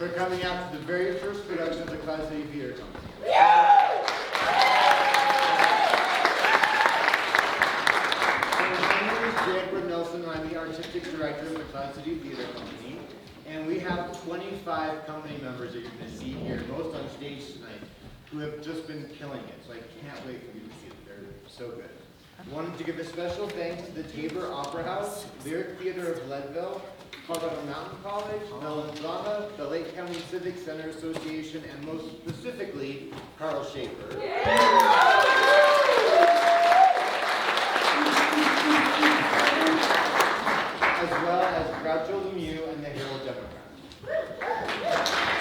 for coming out to the very first production of the Cloud City Theater Company. Nelson, and I'm the artistic director of the Cloud City Theater Company, and we have 25 company members that you're going to see here, most on stage tonight, who have just been killing it, so I can't wait for you to see them. They're so good. I wanted to give a special thanks to the Tabor Opera House, Lyric Theater of Leadville, Colorado Mountain College, Melanzana, the Lake County Civic Center Association, and most specifically, Carl Schaefer. As well as Groucho Lemieux and the Herald Democrat.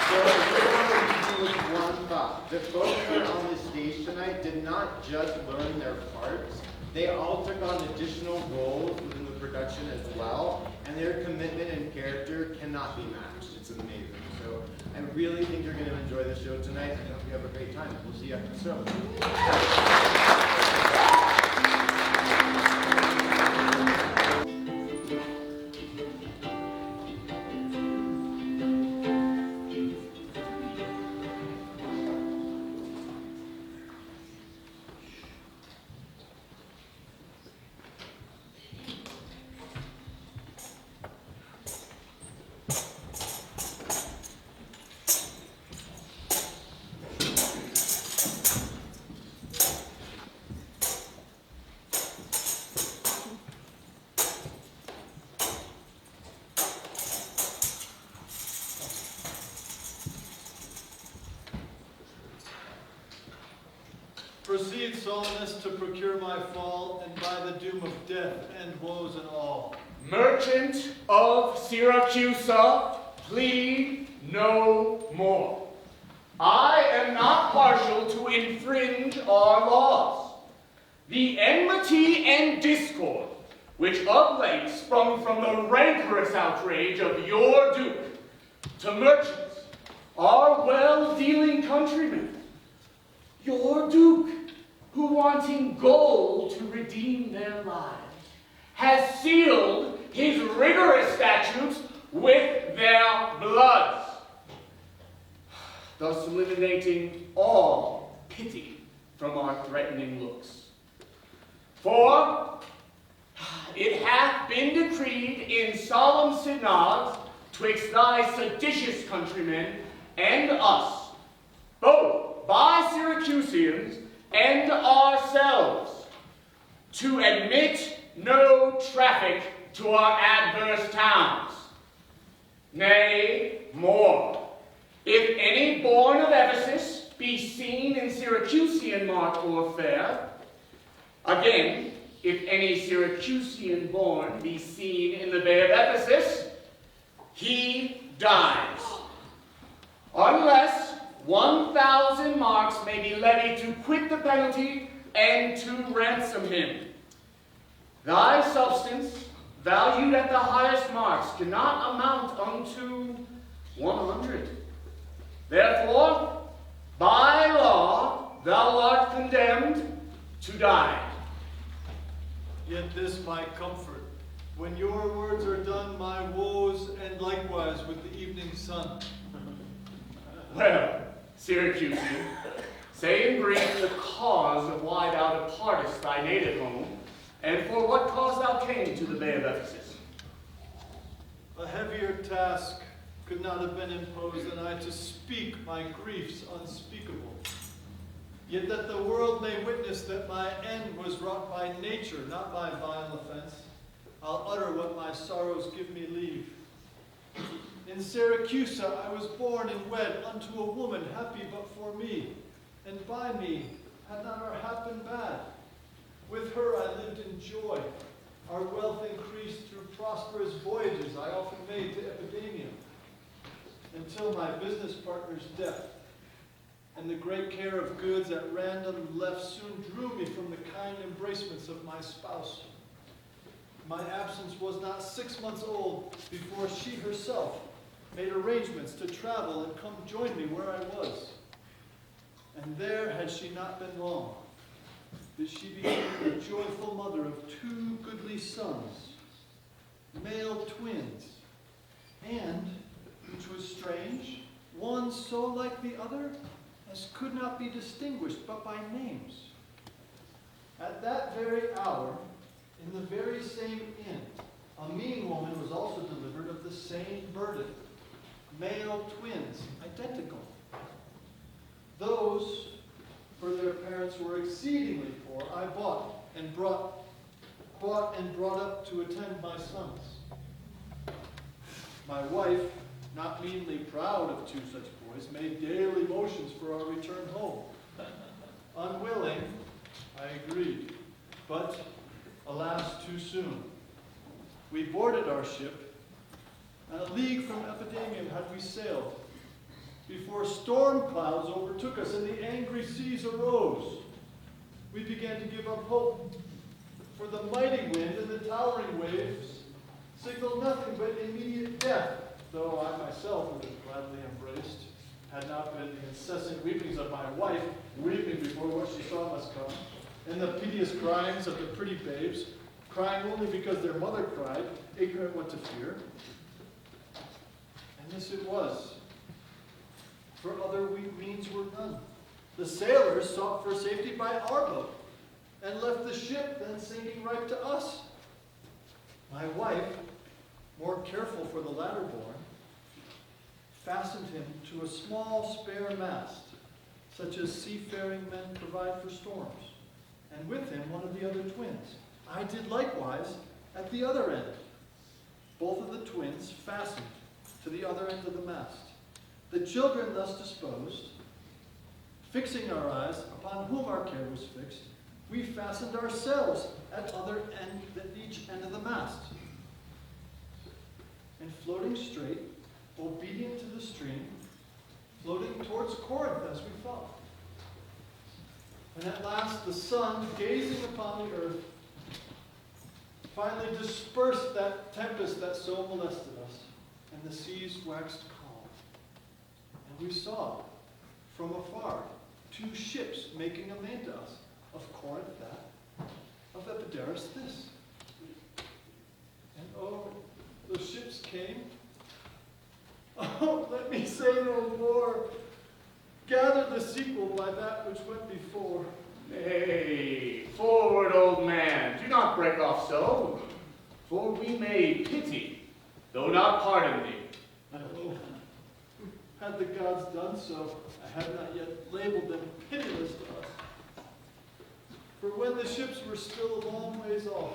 So I just want to leave you with one thought. The folks that are on the stage tonight did not just learn their parts, they all took on additional roles within the production as well, and their commitment and character cannot be matched. It's amazing. So I really think you're going to enjoy the show tonight, and I hope you have a great time. We'll see you after the show. Proceed, Solonus, to procure my fall, and by the doom of death end woes and all. Merchant of Syracusa, plead no more. I am not partial to infringe our laws. The enmity and discord, which of late sprung from the rancorous outrage of your duke to merchants, our well-dealing countrymen, your duke, who wanting gold to redeem their lives, has sealed his rigorous statutes with their bloods, thus eliminating all pity from our threatening looks. For it hath been decreed in solemn synods twixt thy seditious countrymen and us, both by Syracusians and ourselves, to admit no traffic to our adverse towns. Nay, more, if any born of Ephesus be seen in Syracusian mart or fair, again, if any Syracusian born be seen in the bay of Ephesus, he dies, unless 1,000 marks may be levied to quit the penalty and to ransom him. Thy substance, valued at the highest marks, cannot amount unto 100. Therefore, by law, thou art condemned to die. Yet this my comfort, when your words are done, my woes end likewise with the evening sun. Well, Syracusian, say in brief the cause of why thou departest thy native home, and for what cause thou came to the bay of Ephesus. A heavier task could not have been imposed than I to speak my griefs unspeakable. Yet that the world may witness that my end was wrought by nature, not by vile offense, I'll utter what my sorrows give me leave. In Syracusa I was born and wed unto a woman happy but for me, and by me had not our hap been bad. With her I lived in joy. Our wealth increased through prosperous voyages I often made to Epidamia, until my business partner's death, and the great care of goods at random left soon drew me from the kind embracements of my spouse. My absence was not 6 months old before she herself made arrangements to travel and come join me where I was. And there had she not been long, that she became the joyful mother of 2 goodly sons, male twins, and, which was strange, other as could not be distinguished but by names. At that very hour, in the very same inn, a mean woman was also delivered of the same burden. Male twins, identical. Those, for their parents were exceedingly poor, I bought and brought up to attend my sons. My wife, not meanly proud of two such boys, made daily motions for our return home. Unwilling, I agreed, but alas, too soon. We boarded our ship, and a league from Epidamium had we sailed, before storm clouds overtook us and the angry seas arose. We began to give up hope, for the mighty wind and the towering waves signaled nothing but immediate death, though I myself would have gladly embraced, had not been the incessant weepings of my wife, weeping before what she saw must come, and the piteous cryings of the pretty babes, crying only because their mother cried, ignorant what to fear. And this it was, for other means were none. The sailors sought for safety by our boat, and left the ship then sinking right to us. My wife, more careful for the latter born, fastened him to a small spare mast, such as seafaring men provide for storms, and with him one of the other twins. I did likewise at the other end. Both of the twins fastened to the other end of the mast. The children thus disposed, fixing our eyes upon whom our care was fixed, we fastened ourselves at each end of the mast. And floating straight, obedient to the stream, floating towards Corinth as we thought. And at last the sun, gazing upon the earth, finally dispersed that tempest that so molested us, and the seas waxed calm. And we saw, from afar, two ships making a main to us, of Corinth that, of Epidaurus this. And oh, the ships came. Oh, let me say no more. Gather the sequel by that which went before. Nay, forward, old man, do not break off so, for we may pity, though not pardon thee. Oh, had the gods done so, I had not yet labeled them pitiless to us. For when the ships were still a long ways off,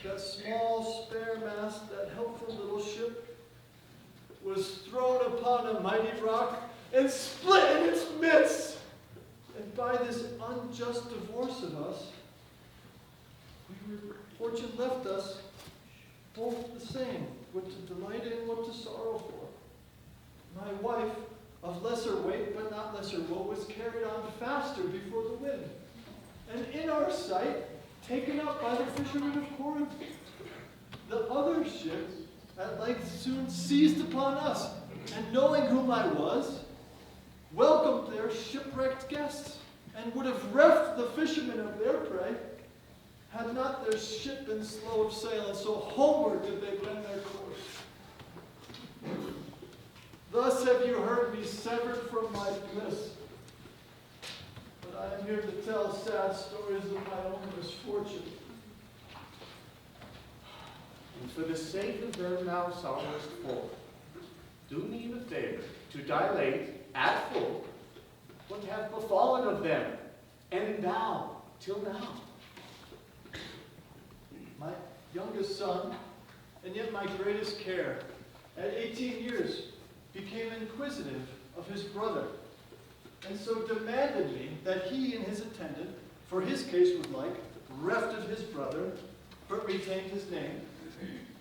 that small spare mast, that helpful little ship, was thrown upon a mighty rock and split in its midst. And by this unjust divorce of us, fortune left us both the same, what to delight in, what to sorrow for. My wife, of lesser weight but not lesser woe, was carried on faster before the wind, and in our sight, taken up by the fishermen of Corinth. The other ships at length soon seized upon us, and knowing whom I was, welcomed their shipwrecked guests, and would have reft the fishermen of their prey, had not their ship been slow of sail, and so homeward did they bend their course. Thus have you heard me severed from my bliss, but I am here to tell sad stories of my own misfortune. And for the sake of them thou sorrowest for, do me the favor to dilate at full what hath befallen of them, and thou till now. My youngest son, and yet my greatest care, at 18 years, became inquisitive of his brother, and so demanded me that he and his attendant, for his case was like, reft of his brother, but retained his name,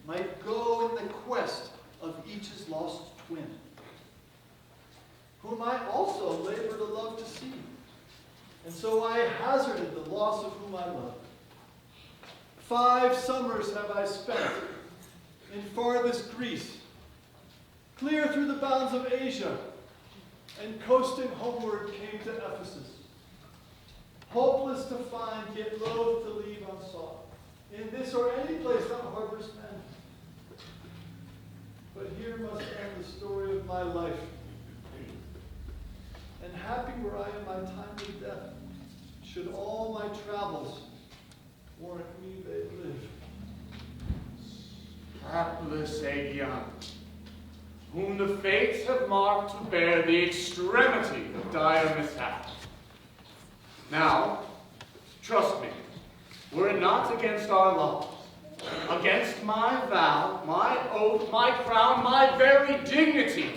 might go in the quest of each's lost twin, whom I also labored to love to see. And so I hazarded the loss of whom I loved. 5 summers have I spent in farthest Greece, clear through the bounds of Asia, and coasting homeward came to Ephesus. Hopeless to find, yet loath to leave unsought, in this or any place that harbors men. But here must end the story of my life, and happy were I in my timely death, should all my travels warrant me they live. Hapless Aegeon, whom the fates have marked to bear the extremity of dire mishap. Now, trust me, were it not against our laws, against my vow, my oath, my crown, my very dignity,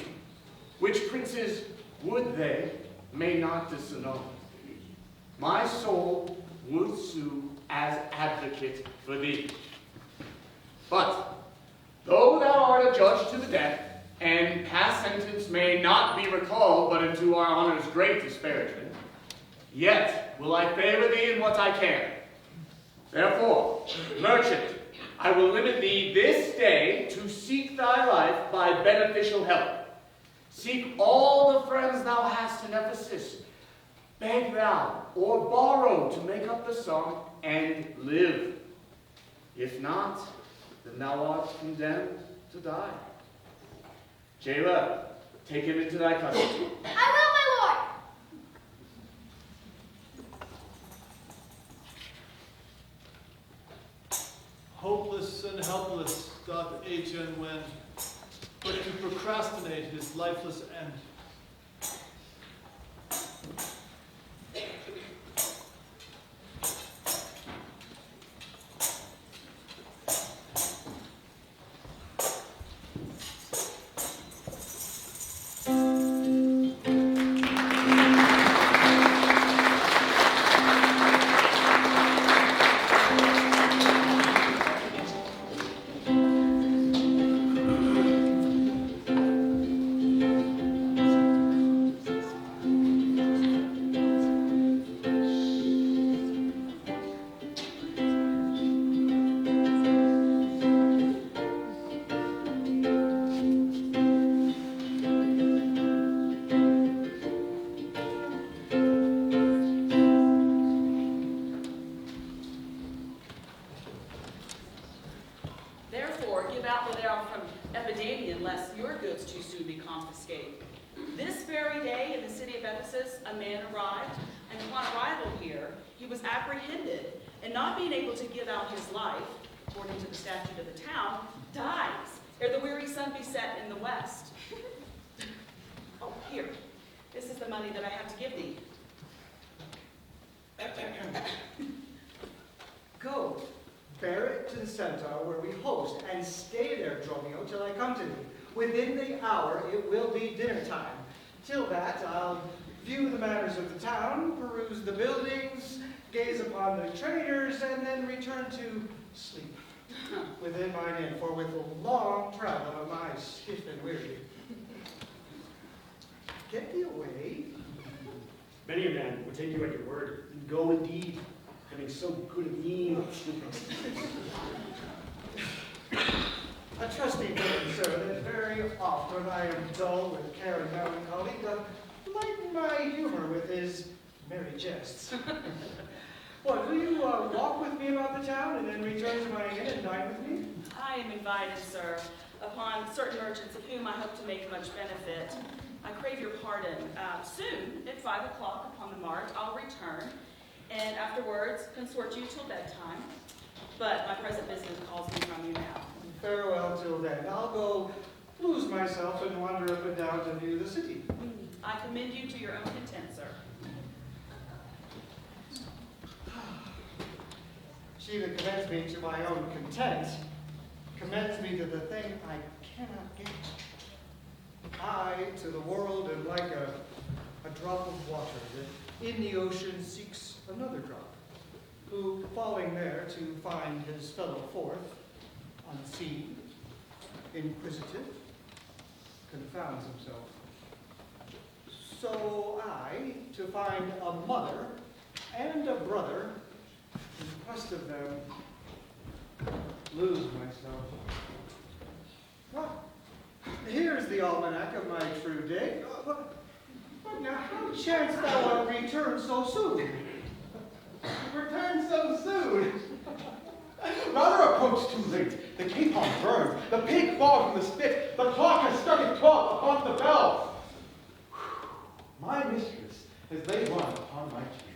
which princes would they may not disannul, my soul would sue as advocate for thee. But, though thou art a judge to the death, and past sentence may not be recalled but unto our honor's great disparagement, yet will I favor thee in what I can. Therefore, merchant, I will limit thee this day to seek thy life by beneficial help. Seek all the friends thou hast in Ephesus. Beg thou, or borrow to make up the sum, and live. If not, then thou art condemned to die. Jailer, take him into thy custody. I will, my lord. Hopeless and helpless doth Aegeon wend, but to procrastinate his lifeless end. A man arrived, and upon arrival here, he was apprehended, and not being able to give out his life, according to the statute of the town, dies ere the weary sun be set in the west. Oh, here. This is the money that I have to give thee. Go, bear it to the centaur where we host, and stay there, Dromio, till I come to thee. Within the hour it will be dinner time. Till that, I'll view the matters of the town, peruse the buildings, gaze upon the traders, and then return to sleep within mine inn, for with a long travel am I stiff and weary. Get thee away. Many a man would take you at your word, and go indeed, having so good a mien. A trusty villain, sir, that very oft when I am dull with care and melancholy, doth lighten my humor with his merry jests. What, will you walk with me about the town and then return to my inn and dine with me? I am invited, sir, upon certain merchants of whom I hope to make much benefit. I crave your pardon. Soon, at 5 o'clock upon the mart, I'll return, and afterwards consort you till bedtime. But my present business calls me from you now. Farewell till then. I'll go lose myself and wander up and down to view the city. I commend you to your own content, sir. She that commends me to my own content commends me to the thing I cannot get. I to the world am like a drop of water that in the ocean seeks another drop, who, falling there to find his fellow forth, unseen, inquisitive, confounds himself. So I, to find a mother and a brother, in quest of them, lose myself. Well, here's the almanac of my true day. But now, how chanced thou return so soon? Return so soon? Rather approach too late. The capon burns, the pig falls from the spit, the clock has struck at 12 upon the bell. My mistress has laid one upon my cheek.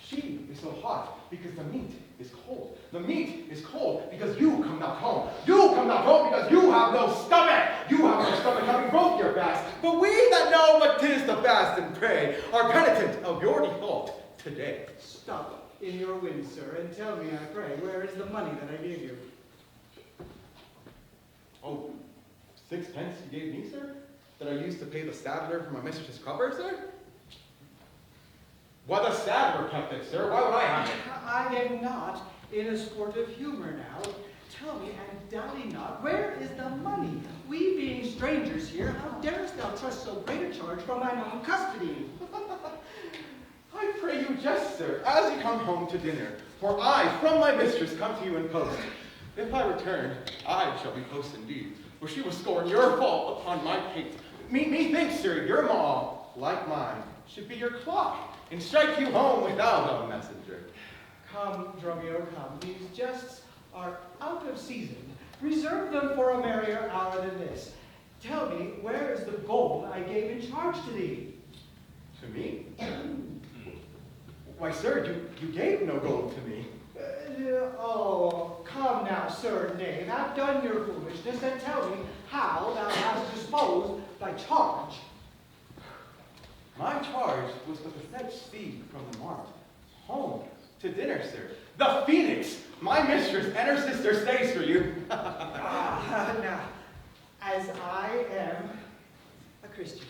She is so hot because the meat is cold. The meat is cold because you come not home. You come not home because you have no stomach. You have no stomach having broke your fast. But we that know what 'tis to fast and pray are penitent of your default today. Stop in your wind, sir, and tell me, I pray, where is the money that I gave you? Oh, 6 pence you gave me, sir? That I used to pay the saddler for my mistress's cupboard, sir? Why, the saddler kept it, sir. Why would I have it? I am not in a sportive humor now. Tell me, and dally not, where is the money? We being strangers here, how darest thou trust so great a charge from thine own custody? I pray you just, sir, as you come home to dinner, for I from my mistress come to you in post. If I return, I shall be post indeed, for she will scorn your fault upon my pate. Methinks, sir, your maw, like mine, should be your clock, and strike you home without a messenger. Come, Dromio, come. These jests are out of season. Reserve them for a merrier hour than this. Tell me, where is the gold I gave in charge to thee? To me? Why, sir, you gave no gold to me. Oh, come now, sir, knave. Have done your foolishness, and tell me how thou hast disposed thy charge. My charge was but to fetch thee from the mart home to dinner, sir. The Phoenix, my mistress and her sister stays for you. Now, as I am a Christian,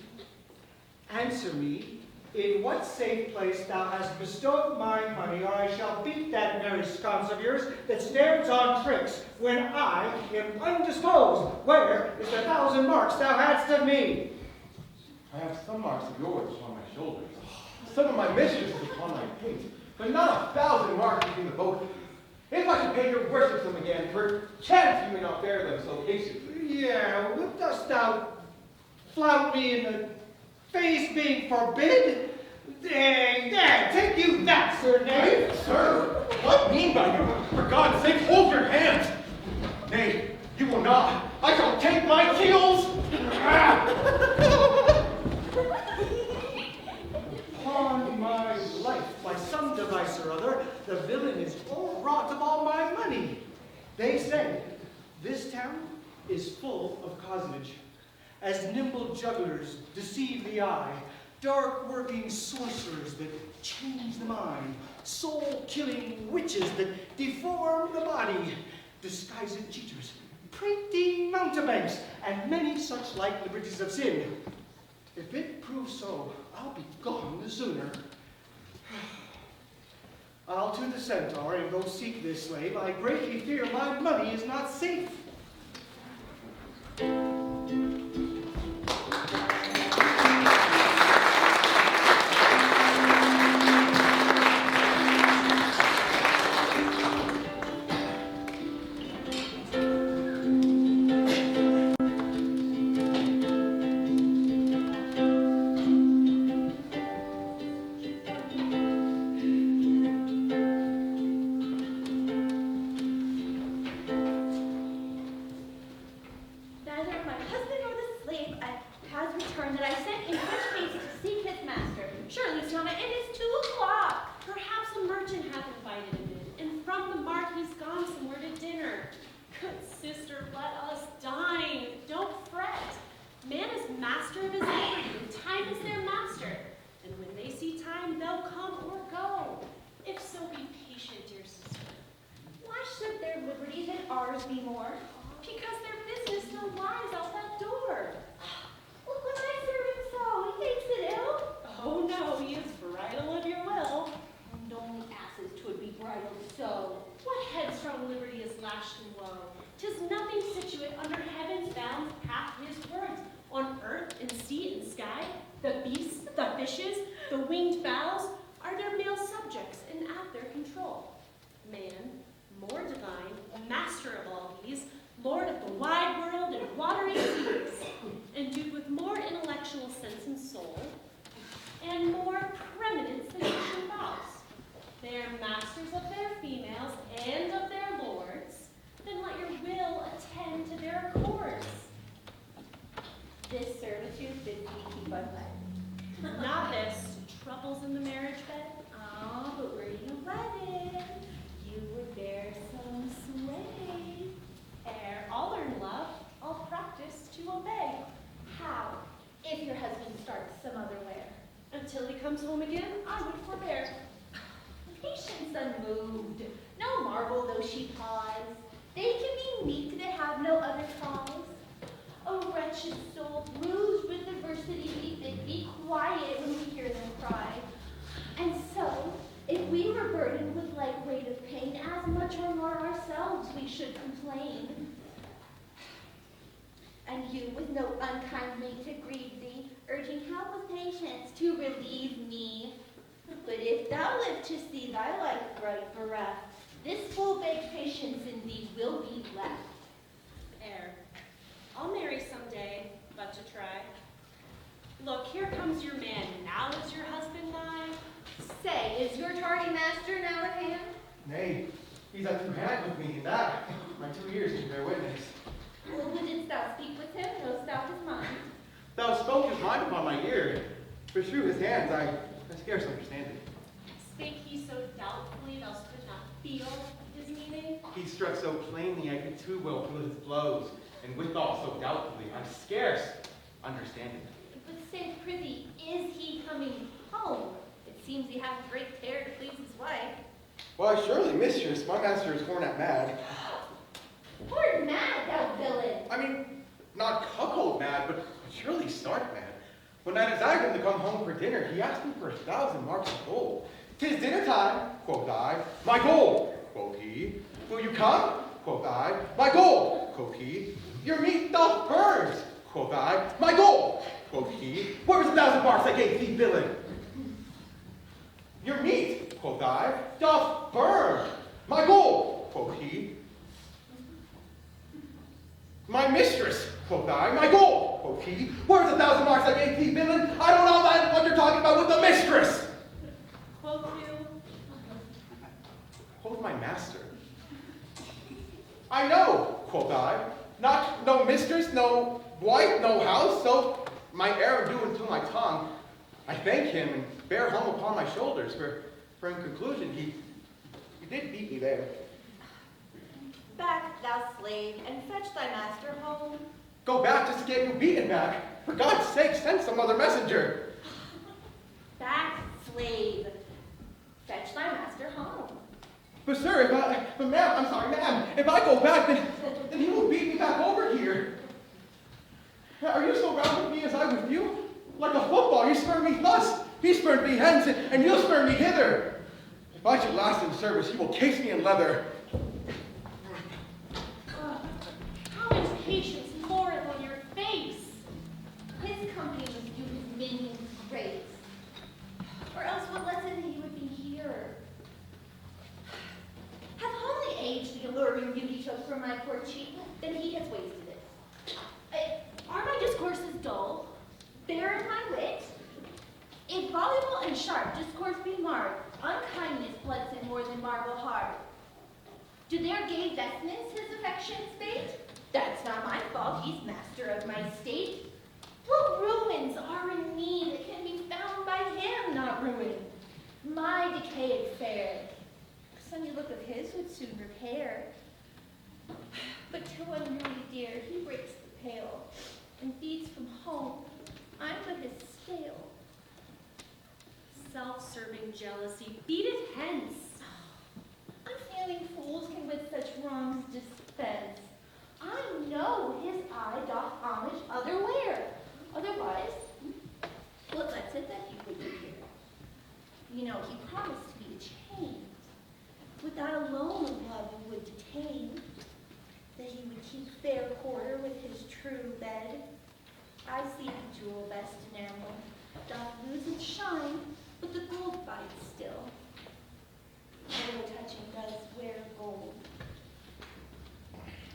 answer me, in what safe place thou hast bestowed my money, or I shall beat that merry sconce of yours that snares on tricks when I am undisposed. Where is the 1,000 marks thou hadst of me? I have some marks of yours upon my shoulders, some of my mistress's upon my pate, but not 1,000 marks between the both of you. If I should pay your worship them again, perchance you may not bear them so patiently. Yeah, what dost thou flout me in the face being forbid? Dang, take you that, sir knave. Hey, sir, what mean by you? For God's sake, hold your hands. Nay, you will not. I shall take my heels. Upon my life, by some device or other, the villain is overwrought of all my money. They say this town is full of cozenage, as nimble jugglers deceive the eye, dark working sorcerers that change the mind, soul killing witches that deform the body, disguised cheaters, prating mountebanks, and many such like liberties of sin. If it proves so, I'll be gone the sooner. I'll to the centaur and go seek this slave. I greatly fear my money is not safe. couples in the marriage bed? Oh, but were you wedded? You would bear some sway. Ere I'll learn love, I'll practice to obey. How? If your husband starts some other where. Until he comes home again, I would forbear. Patience unmoved, no marvel though she pause. They can be meek that have no other cause. O wretched soul, bruised with adversity, be quiet when we hear them cry. And so, if we were burdened with like weight of pain, as much or more ourselves we should complain. And you, with no unkind mate to grieve thee, urging help with patience to relieve me. But if thou live to see thy life bright bereft, this full-baked patience in thee will be left. Ere, I'll marry someday, but to try. Look, here comes your man. Now is your husband nigh? Say, is your tardy master now at hand? Nay, he's at through hand with me, and that my 2 ears can bear witness. Well, when didst thou speak with him? Knowst thou his mind? Thou spoke his mind upon my ear, but through his hands I scarce understand it. Spake he so doubtfully thou could not feel his meaning? He struck so plainly I could too well feel his blows, and withal so doubtfully I scarce understand it. But say, prithee, is he coming home? It seems he hath great care to please his wife. Why, surely, mistress, my master is horn at mad. Horn mad, thou villain! I mean, not cuckold mad, but surely stark mad. When I desired him to come home for dinner, he asked me for 1,000 marks of gold. 'Tis dinner time, quoth I. My gold, quoth he. Will you come? Quoth I. My gold, quoth he. Your meat doth burn, quoth I. My gold, quoth he. Where's 1,000 marks I gave thee, villain? Your meat, quoth I, doth burn. My gold, quoth he. My mistress, quoth I, my gold, quoth he. Where's 1,000 marks I gave thee, villain? I don't know that what you're talking about with the mistress. Quoth you? Quoth my master. I know, quoth I. Not no mistress, no wife, no house, so my error due unto my tongue. I thank him and bear home upon my shoulders, for in conclusion he did beat me there. Back, thou slave, and fetch thy master home. Go back just to get you beaten back. For God's sake, send some other messenger. Back, slave, fetch thy master home. But sir, ma'am, if I go back, then he will beat me back over here. Are you so round with me as I with you? Like a football, you spurn me thus, he spurned me hence, and you spurn me hither. If I should last in service, he will case me in leather. How much patience moureth on your face? His company must do his minions grace. Or else what lesson he would be here? Hath homely age the alluring beauty took from my poor cheek, then he has wasted it. Are my discourses dull? Barren my wit? If voluble and sharp discourse be marred, unkindness floods in more than marble hard. Do their gay vestments his affections bait? That's not my fault, he's master of my state. What ruins are in me that can be found by him not ruined? My decayed fair, sunny look of his would soon repair. But to one really dear, he breaks the pale, and feeds from home. I'm but his scale. Self-serving jealousy, beat it hence. Unfeeling fools can with such wrongs dispense. I know his eye doth homage otherwhere. Otherwise, what lets it that he would be here? You know, he promised to be chained. With that alone of love he would detain, that he would keep fair quarter with his true bed. I see the jewel best enamel doth lose its shine, but the gold bites still. No touching does wear gold.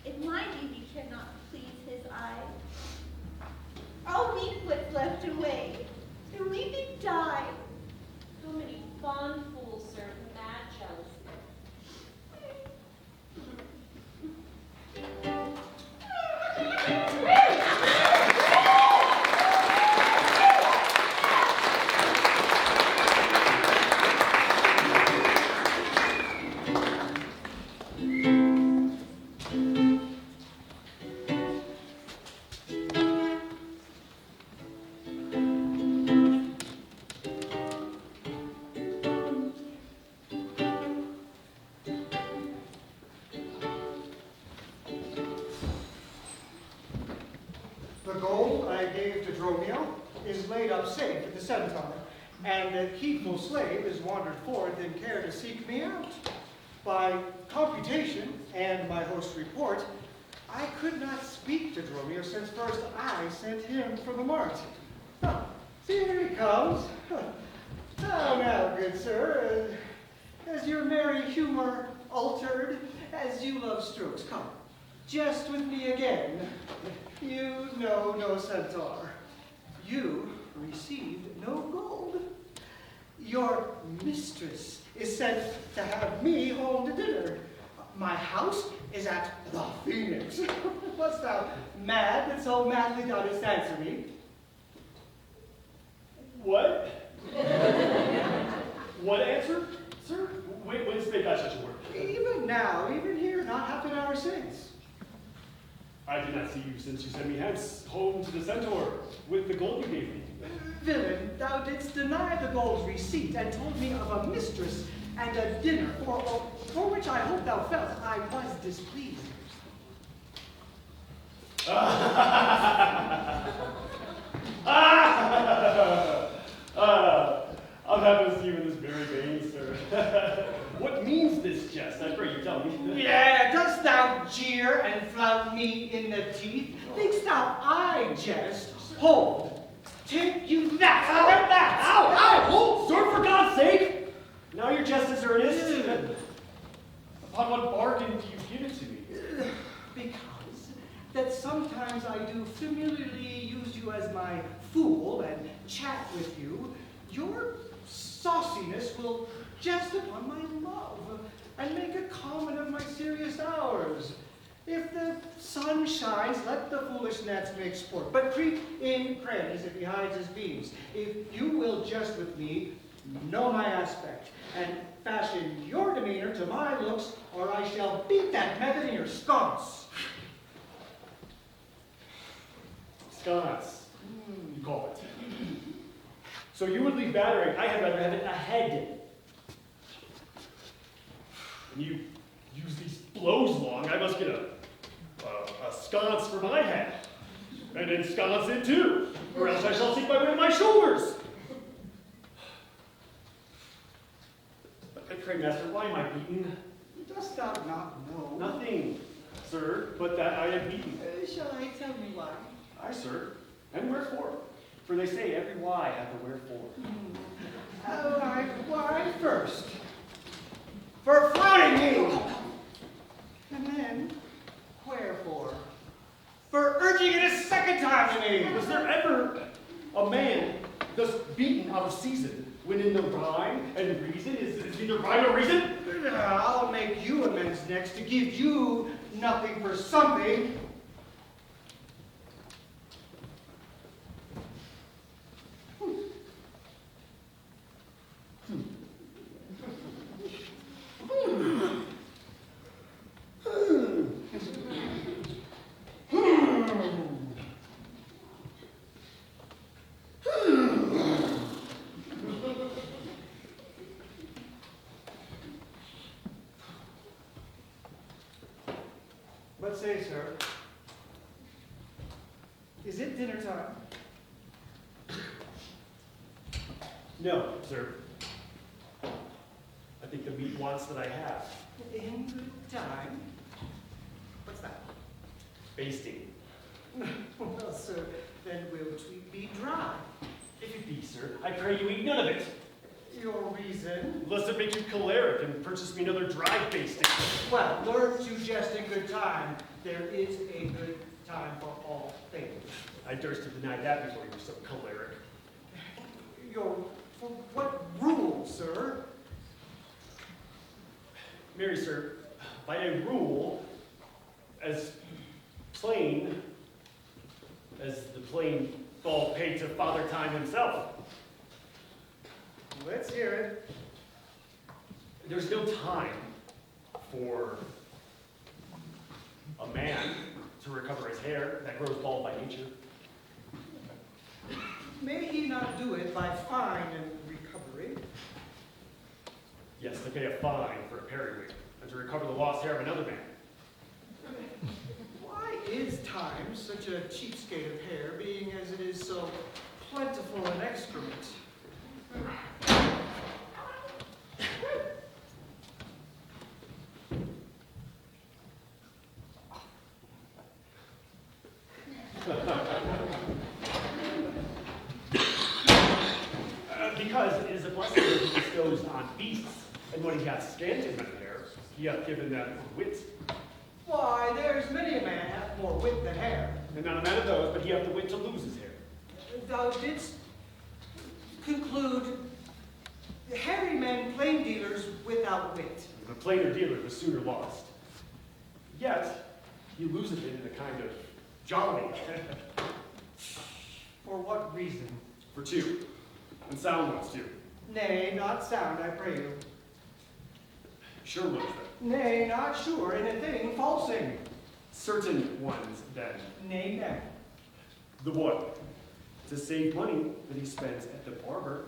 If my beauty cannot please his eye, I'll weep what's left away, and weeping die. So many fond fools serve mad jealousy. The gold I gave to Dromio is laid up safe at the centaur, and the heedful slave has wandered forth in care to seek me out. By computation and my host's report, I could not speak to Dromio since first I sent him for the mart. Huh, see, here he comes. Now, good sir, has your merry humor altered as you love strokes? Come, jest with me again. You know no centaur. You received no gold. Your mistress is sent to have me home to dinner. My house is at the Phoenix. What's thou mad that so madly thou didst answer me? What? What answer, sir? When spake I such a word? Even now, even here, not half an hour since. I did not see you since you sent me hence, home to the centaur, with the gold you gave me. Villain, thou didst deny the gold's receipt and told me of a mistress and a dinner, for which I hope thou felt I was displeased. I'm happy to see you in this very vein, sir. What means this jest? I pray you tell me. Yeah, dost thou jeer and flout me in the teeth? Thinkst thou I jest? Hold. Take you that, or that! Ow! Ow! Hold, sir, for God's sake! Now your jest is earnest. Upon what bargain do you give it to me? Because that sometimes I do familiarly use you as my fool and chat with you, your sauciness will jest upon my love and make a common of my serious hours. If the sun shines, let the foolish gnats make sport, but creep in crannies if he hides his beams. If you will jest with me, know my aspect, and fashion your demeanor to my looks, or I shall beat that method in your sconce. Sconce, you call it. So you would leave battering, I had rather have it ahead. When you use these blows long, I must get a sconce for my head, and ensconce it too, or else I shall sink my weight on my shoulders. But pray, master, why am I beaten? Dost thou not know? Nothing, sir, but that I am beaten. Shall I tell you why? Aye, sir, and wherefore? For they say every why hath a wherefore. Why first? For flouting me! And then, wherefore? For urging it a second time to me! Was there ever a man thus beaten out of season, when in the rhyme and reason is neither rhyme nor reason? I'll make you amends next to give you nothing for something. But say, sir, is it dinner time? No, sir. I think the meat wants that I have. In good time. What's that? Basting. Well, sir, then will tweet be dry? If it be, sir, I pray you eat none of it. Your reason? Lest it make you choleric and purchase me another dry basting. Well, learn to jest in good time. There is a good time for all things. I durst to deny that before you were so choleric. For what rule, sir? Marry, sir, by a rule as plain as the plain ball paid to Father Time himself. Let's hear it. There's no time for a man to recover his hair that grows bald by nature. May he not do it by fine and recovery? Yes, to pay a fine for a periwig and to recover the lost hair of another man. Why is times such a cheapskate of hair, being as it is so plentiful in excrement. Because it is a blessing that he bestows on beasts, and when he hath scant in many hair, he hath given them wit. Why, there's many a man hath more wit than hair. And not a man of those, but he hath the wit to lose his hair. Thou didst conclude hairy men plain dealers without wit. The plainer dealer the sooner lost. Yet, he loseth it in a kind of jolly. For what reason? For two, and sound ones too. Nay, not sound, I pray you. Sure ones then. Nay, not sure in a thing falsing. Certain ones then. Nay, never. The one, to save money that he spends at the barber.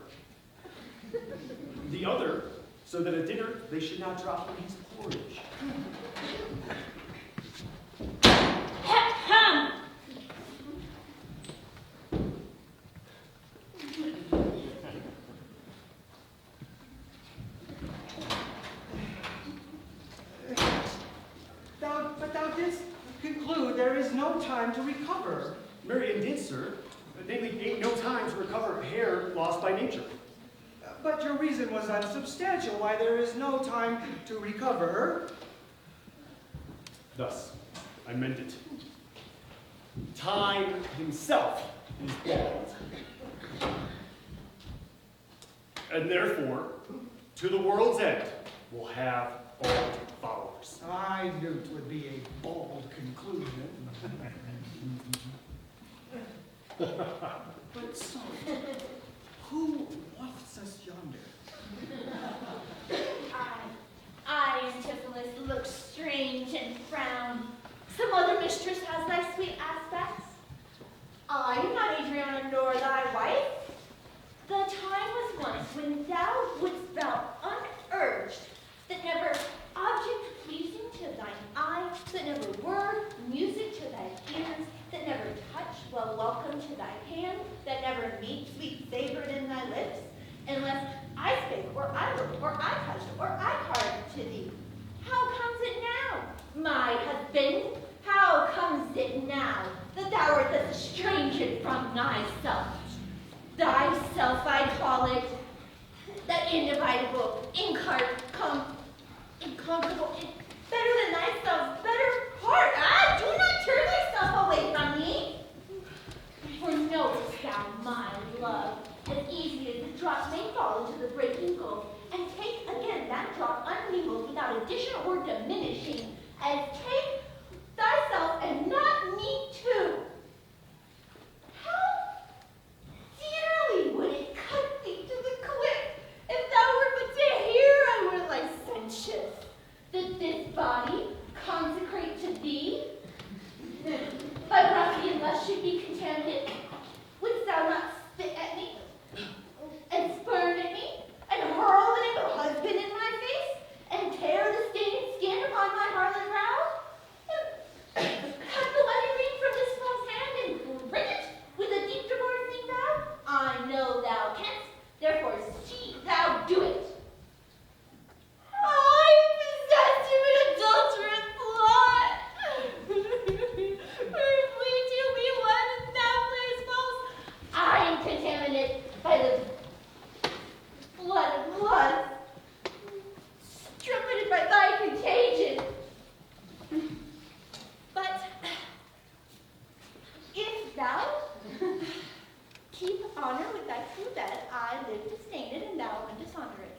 The other, so that at dinner they should not drop his porridge. Ahem. But thou didst conclude there is no time to recover. Marian did, sir. Namely, ain't no time to recover hair lost by nature. But your reason was unsubstantial why there is no time to recover. Thus, I meant it. Time himself is bald. And therefore, to the world's end, will have bald followers. I knew it would be a bold conclusion. But so, who wafts us yonder? I, Antipholus, look strange and frown. Some other mistress has thy sweet aspects. I am not Adriana nor thy wife. The time was once when thou wouldst thou unurged, that never object pleasing to thine eye, that never word music to thy ears, that never touch well welcome to thy hand, that never meat sweet savored in thy lips, unless I spake, or I looked, or I touched, or I parted to thee. How comes it now, my husband? How comes it now that thou art thus estranged from thyself? Thyself I call it, that individual, inconquerable, better than thyself, better part. Ah, do not turn thyself away from me. For knowest thou, my love, as easy as the drop may fall into the breaking gulf, and take again that drop unmingled without addition or diminishing, as take thyself and not me too. How dearly would it cut thee to the quick if thou wert but to hear I were licentious, that this body consecrate to thee? My ruffian lust should be contaminated. Wouldst thou not spit at me, and spurn at me, and hurl the name of husband in my face, and tear the stained skin upon my harlot brow? Cut the wedding ring from this false hand, and break it with a deep divorcing vow? I know thou canst, therefore see thou do it. I possess you in adulterous blood. Earthly to be one, and thou playest false. I am contaminated by the blood of blood, strumpeted by thy contagion. But if thou keep honor with thy true bed, I live to stain it, and thou would dishonor it.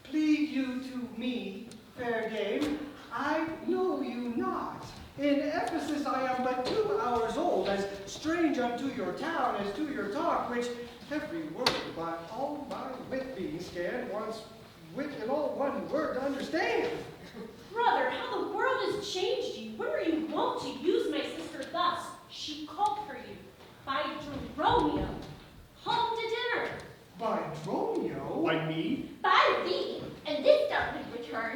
Plead you to me, fair dame, I know you not. In Ephesus I am but 2 hours old, as strange unto your town as to your talk, which every word by all my wit being scanned wants wit in all one word to understand. Brother, how the world has changed you. When were you wont to use my sister thus? She called for you by Dromio, home to dinner. By Romeo? By me? By thee, and this doubtless return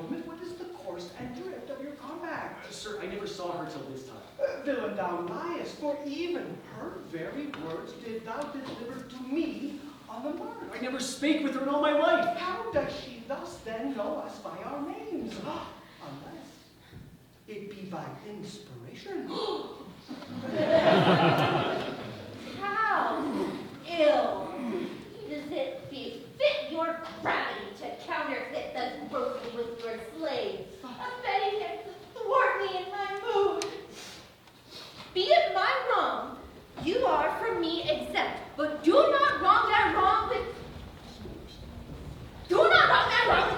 gentlemen, what is the course and drift of your compact? Sir, I never saw her till this time. Villain, thou liest, for even her very words did thou deliver to me on the march. I never spake with her in all my life. How does she thus then know us by our names? Unless it be by inspiration. How ill does it befit your gravity to counterfeit thus grossly with your slaves, offending him to thwart me in my mood? Be it my wrong, you are from me exempt, but do not wrong that wrong with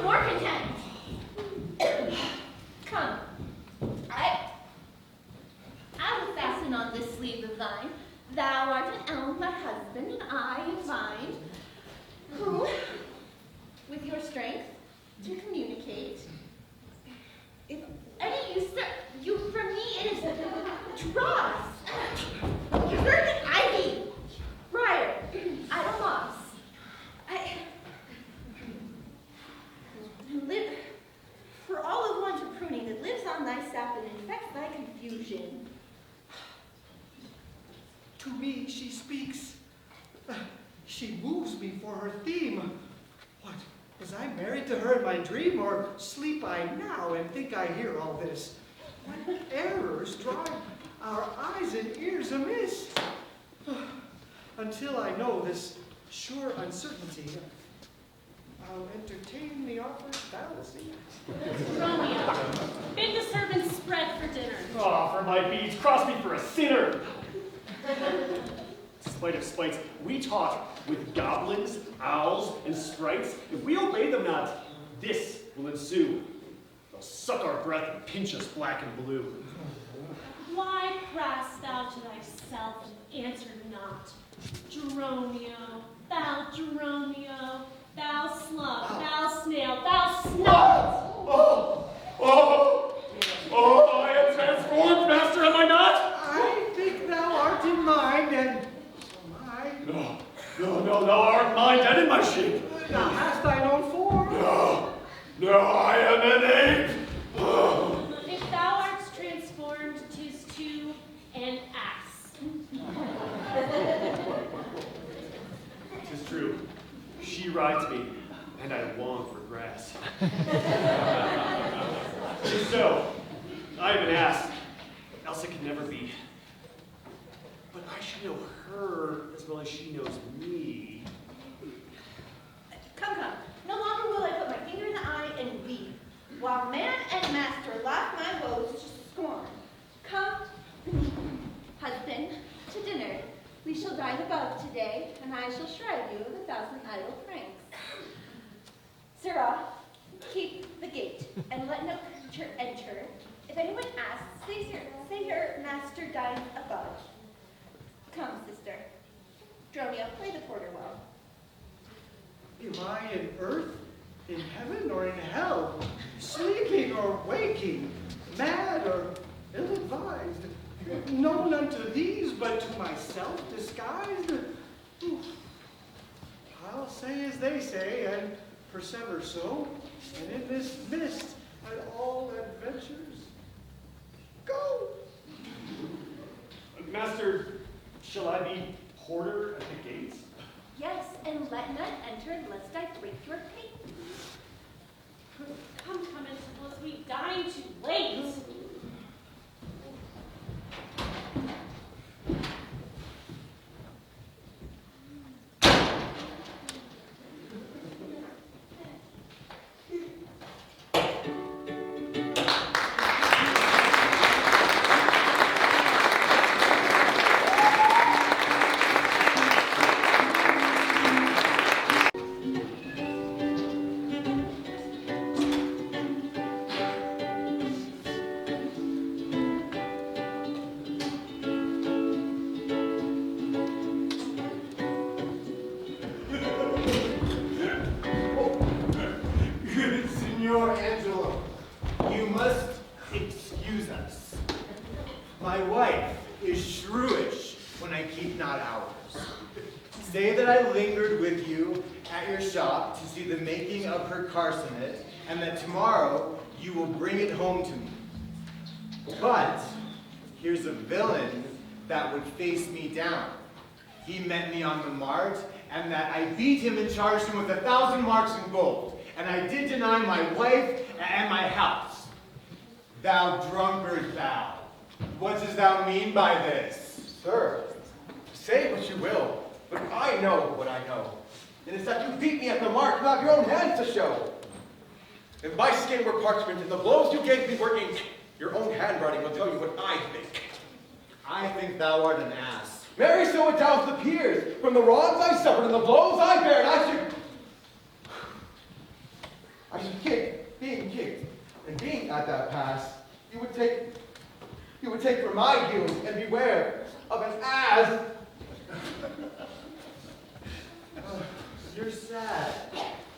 more contempt. Come, I will fasten on this sleeve of thine. Thou art an elm, my husband, and I a vine, who, with your strength to communicate, if any you from me it is dross, verdant ivy, briar, idle moss. I live for all of want of pruning that lives on thy sap and infects thy confusion. To me she speaks. She woos me for her theme. What, was I married to her in my dream, or sleep I now and think I hear all this? What errors drive our eyes and ears amiss? Until I know this sure uncertainty, I'll entertain the offered fallacy. Romeo, bid the servants spread for dinner. Oh, for my beads, cross me for a sinner. Spite of spites, we taught with goblins, owls, and sprites. If we obey them not, this will ensue. They'll suck our breath and pinch us black and blue. Why pratest thou to thyself and answer not? Dromio, thou Dromio, thou slug, thou snail, thou snot! Oh, I am transformed, master, am I not? I think thou art in mind, and so am I. No, thou art mine, dead in my shape. Thou hast thine own form. No, I am an ape. If thou art transformed, 'tis to an ass. 'Tis true. She rides me, and I long for grass. So, I am an ass, else it could never be. But I should know her as well as she knows me. Come, no longer will I put my finger in the eye and weep, while man and master laugh my woes to scorn. Come, husband, to dinner. We shall dine above today, and I shall shrive you of 1,000 idle pranks. Sirrah, keep the gate, and let no creature enter. If anyone asks, say your master dines above. Come, sister. Dromio, play the porter well. Am I in earth, in heaven, or in hell? Sleeping or waking? Mad or ill-advised? Known unto these, but to myself disguised? I'll say as they say, and persever so, and in this mist, and all adventures, go! Master, shall I be porter at the gates? Yes, and let none enter lest I break your pate. Come, intervals, we dine too late. My wife is shrewish when I keep not hours. Say that I lingered with you at your shop to see the making of her carcanet, and that tomorrow you will bring it home to me. But here's a villain that would face me down. He met me on the mart, and that I beat him and charged him with 1,000 marks in gold. And I did deny my wife and my house. Thou drunkard thou, what does thou mean by this? Sir, say what you will, but I know what I know. And it's that you beat me at the mark, not your own hands to show. If my skin were parchment and the blows you gave me were ink, your own handwriting will tell you what I think. I think thou art an ass. Marry, so it downs the peers. From the wrongs I suffered and the blows I bared, I should kick, being kicked, and being at that pass, you would take from my heels and beware of an ass. You're sad.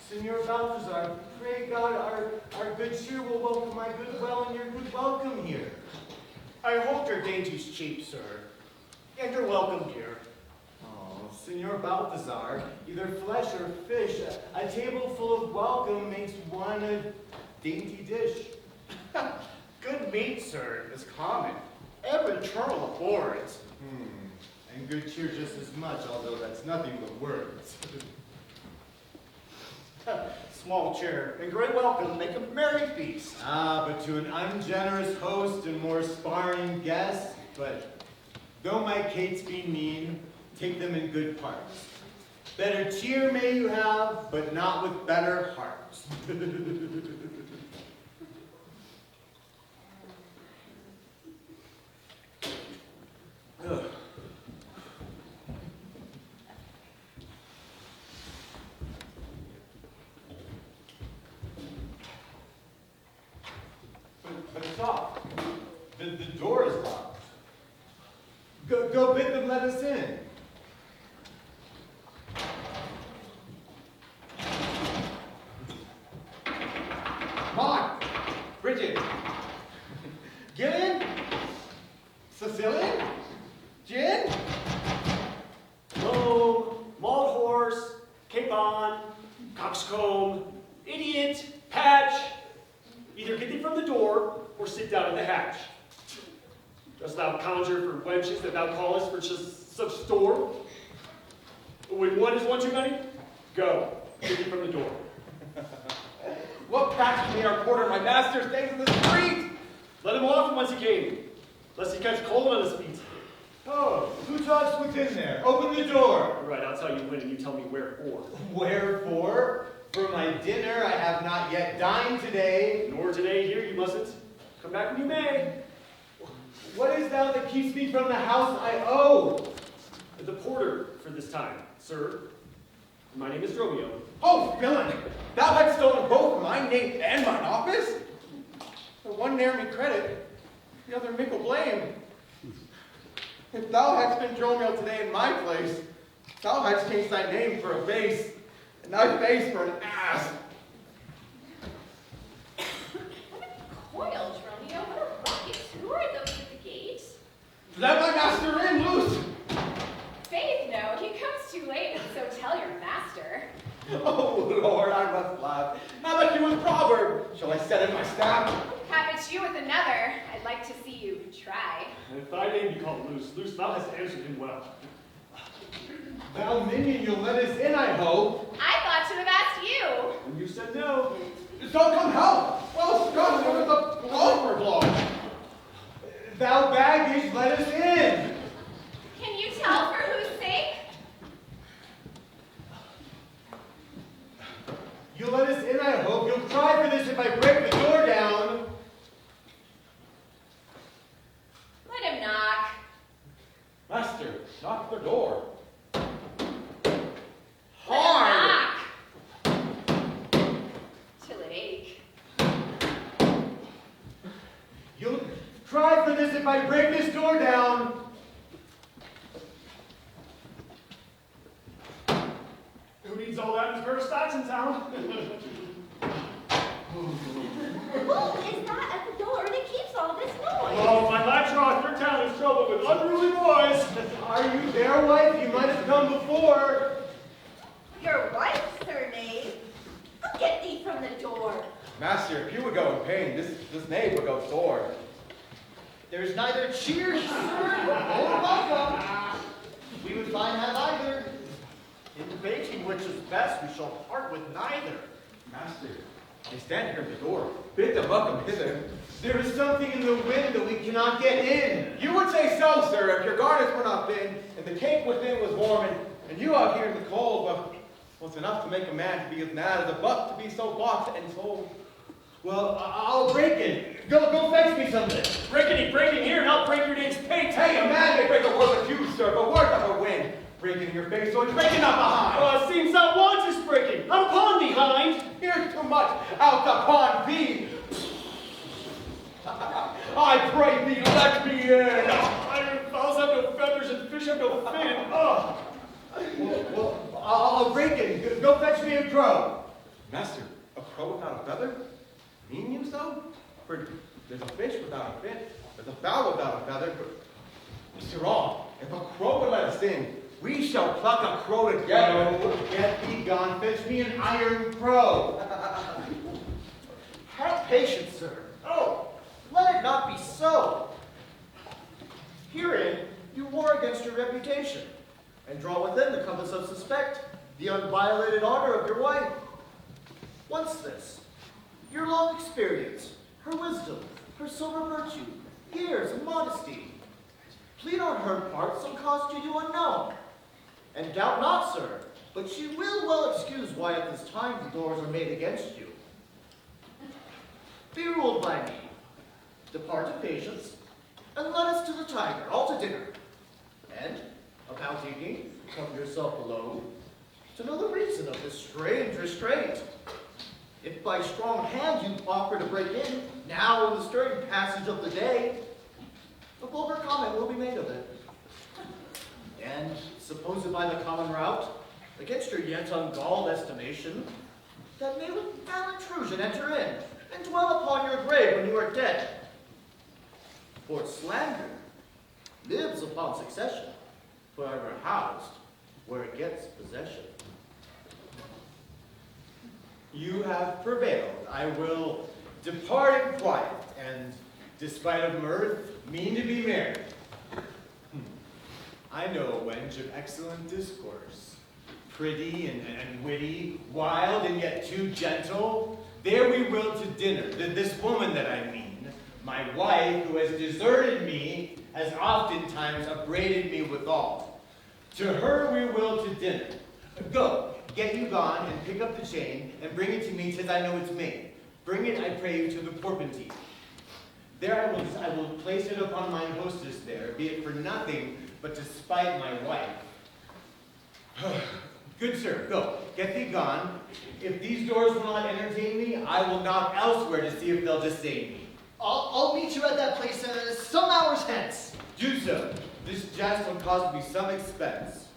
Senor Balthazar, pray God our good cheer will welcome my goodwill and your good welcome here. I hope your dainty's cheap, sir. And you're welcome here. Oh, Senor Balthazar, either flesh or fish, a table full of welcome makes one a dainty dish. Good meat, sir, is common. Every eternal abhorrence. And good cheer just as much, although that's nothing but words. Small chair and great welcome make a merry feast. Ah, but to an ungenerous host and more sparring guest, but though my cates be mean, take them in good parts. Better cheer may you have, but not with better hearts. Ugh. But stop. The door is locked. Go bid them let us in. Come on. Bridget. Gillian? Sicilian? Gin? Loam, mauled horse, capon, coxcomb, idiot, patch. Either get thee from the door, or sit down at the hatch. Dost thou conjure for wenches that thou callest for such store? When one is one too many, go, get thee from the door. What patch me our porter, my master stays in the street? Let him off from whence he came, lest he catch cold on his feet. Oh, who talks within there? Open the door. All right, I'll tell you when, and you tell me wherefore. Wherefore? For my dinner I have not yet dined today. Nor today here you mustn't. Come back when you may. What is thou that keeps me from the house I owe? The porter for this time, sir. My name is Romeo. Oh, villain! Thou hast stolen both my name and mine office? The one near me credit, the other mickle blame. If thou hadst been Dromio today in my place, thou hadst changed thy name for a face, and thy face for an ass. What a coil, Romeo. What a ruckus. Who are those at the gate? Let my master in, loose! Faith, no. He comes too late, so tell your master. Oh, Lord, I must laugh. Now that you with proverb, shall I set in my staff? Have it you with another. I'd like to see you try. If thy name be called Luce, thou hast answered him well. Thou minion, you'll let us in, I hope. I thought to have asked you. And you said no. So come help! Well, Scott, there was a blow for blow. Thou baggage, let us in. Can you tell for whose sake? You'll let us in, I hope. You'll cry for this if I break the door down. Let him knock. Master, knock the door. Hard. Till it ache. You'll cry for this if I break this door down. Who needs all that in pair of stocks in town? Who is that at the door that keeps all this noise? Oh, my life trough, your town is troubled with unruly boys. Are you there, wife? You might have come before. Your wife's her name. Who get thee from the door? Master, if you would go in pain, this knave would go sore. There's neither cheer here nor welcome. We would find that either. In debating which is best, we shall part with neither. Master, they stand here at the door. Bid them welcome hither. There is something in the wind that we cannot get in. You would say so, sir, if your garments were not thin, and the cake within was warm, and you out here in the cold, well, it's enough to make a man to be as mad as a buck to be so bought and sold. Well, I'll break it. Go fetch me something. Breaking here, and I'll break your name's pate. Hey, a man may break a word with you, sir, but words like a wind. Breaking in your face, so it's breaking up behind. Oh, it seems thou wantest breaking. Out upon thee, hind. Here's too much out upon thee. I pray thee, let me in. Iron fowls have no feathers, and fish have no fin. Oh. Well, I'll break it. Go fetch me a crow. Master, a crow without a feather? Mean you so? For there's a fish without a fin, there's a fowl without a feather, but Mr. Wrong, if a crow would let us in, we shall pluck a crow together. No, get thee gone. Fetch me an iron crow. Have patience, sir. Oh, let it not be so. Herein you war against your reputation, and draw within the compass of suspect the unviolated honor of your wife. Once this, your long experience, her wisdom, her sober virtue, years of modesty, plead on her part some cause to you unknown. And doubt not, sir, but she will well excuse why at this time the doors are made against you. Be ruled by me. Depart in patience, and let us to the Tiger, all to dinner. And, about evening, come yourself alone, to know the reason of this strange restraint. If by strong hand you offer to break in, now in the stirring passage of the day, a vulgar comment will be made of it. And, supposed by the common route, against your yet ungalled estimation, that may with foul intrusion enter in, and dwell upon your grave when you are dead. For slander lives upon succession, forever housed where it gets possession. You have prevailed. I will depart in quiet, and despite of mirth, mean to be merry. I know a wench of excellent discourse, pretty and witty, wild and yet too gentle. There we will to dinner. This woman that I mean, my wife who has deserted me, has oftentimes upbraided me withal. To her we will to dinner. Go, get you gone, and pick up the chain, and bring it to me, 'tis I know it's made. Bring it, I pray you, to the Porpentine. There I will place it upon mine hostess there, be it for nothing but to spite my wife. Good sir, go, get thee gone. If these doors will not entertain me, I will knock elsewhere to see if they'll disdain me. I'll meet you at that place some hours hence. Do so. This jest will cause me some expense.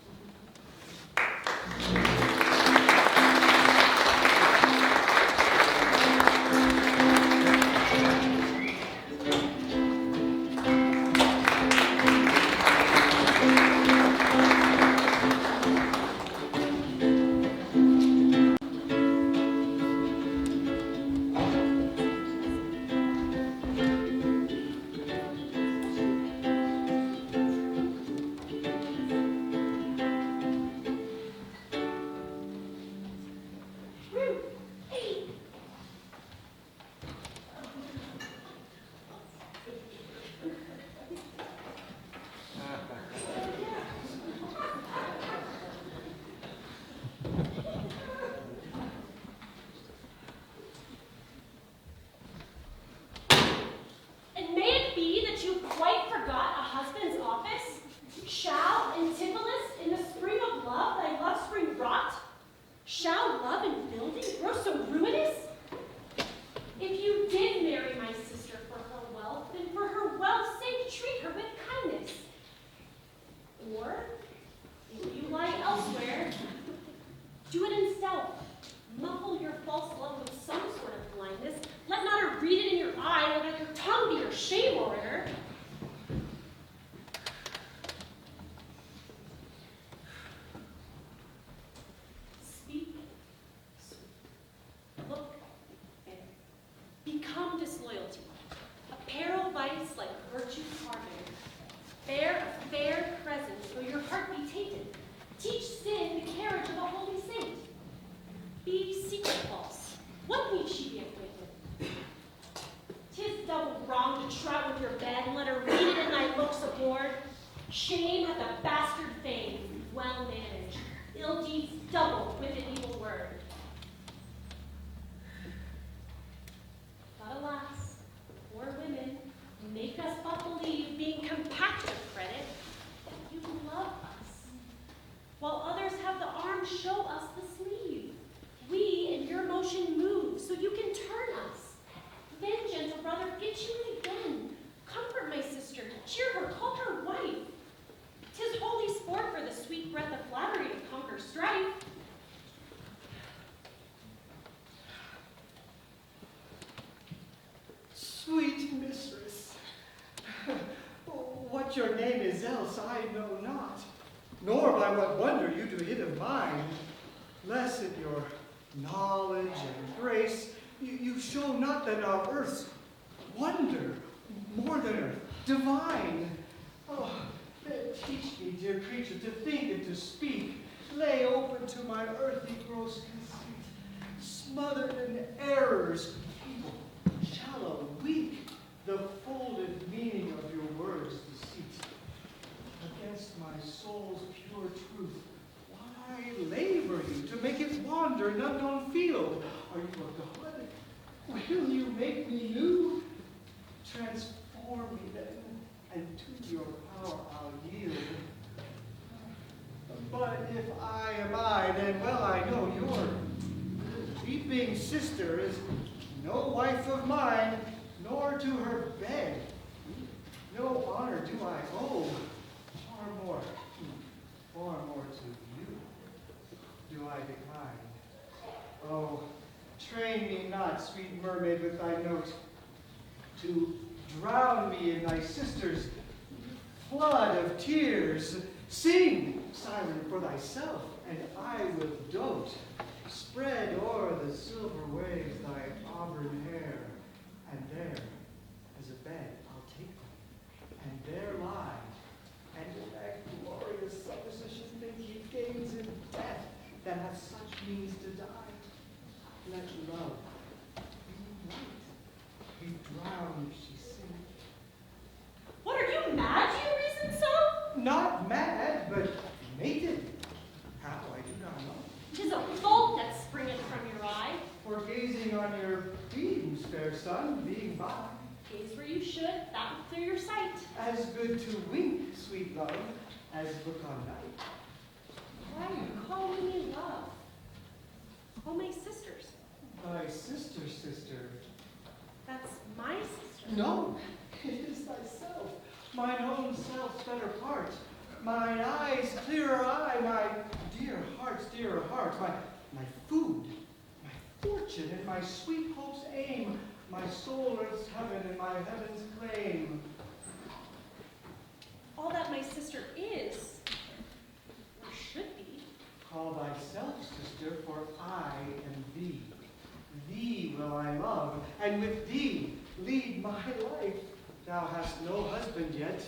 Shame hath a bastard fame, well managed. Ill deeds doubled with an evil word. But alas, poor women make us but believe, being compact of credit, that you love us, while others have the arm show us the sleeve. We in your motion move, so you can turn us. Then, gentle brother, get you in again. Comfort my sister, cheer her, call her wife. 'Tis holy sport for the sweet breath of flattery to conquer strife. Sweet mistress, what your name is else I know not, nor by what wonder you do hit of mine. Blessed your knowledge and grace, you show not that our earth's wonder, more than earth, divine. Oh, teach me, dear creature, to think and to speak. Lay open to my earthly gross conceit, smothered in errors, feeble, shallow, weak, the folded meaning of your words' deceit. Against my soul's pure truth, why labor you to make it wander in unknown field? Are you a god? Will you make me new? Transform me then, and to your power I'll yield. But if I am I, then well I know your weeping sister is no wife of mine, nor to her bed. No honor do I owe, far more to you do I decline. Oh, train me not, sweet mermaid, with thy note, to drown me in thy sister's flood of tears. Sing, silent for thyself, and I will dote. Spread o'er the silver waves thy auburn hair, and there, as a bed, I'll take thee, and there lie, and in that glorious supposition think he gains in death that hath such means to die. Let love be light, be drowned, she sing. What are you, mad, do you reason so? Not mad, but mated. How, I do not know. 'Tis a fault that springeth from your eye. For gazing on your beams, fair son, being by. Gaze where you should, that will clear your sight. As good to wink, sweet love, as look on night. Why are you calling me love? Oh, my sisters. Thy sister's sister. That's my sister. No, it is thyself, mine own self's better part. Mine eye's clearer eye, my dear heart's dearer heart, my food, my fortune, and my sweet hope's aim, my soul earth's heaven, and my heaven's claim. All that my sister is, or should be. Call thyself sister, for I am thee. Thee will I love, and with thee lead my life. Thou hast no husband yet,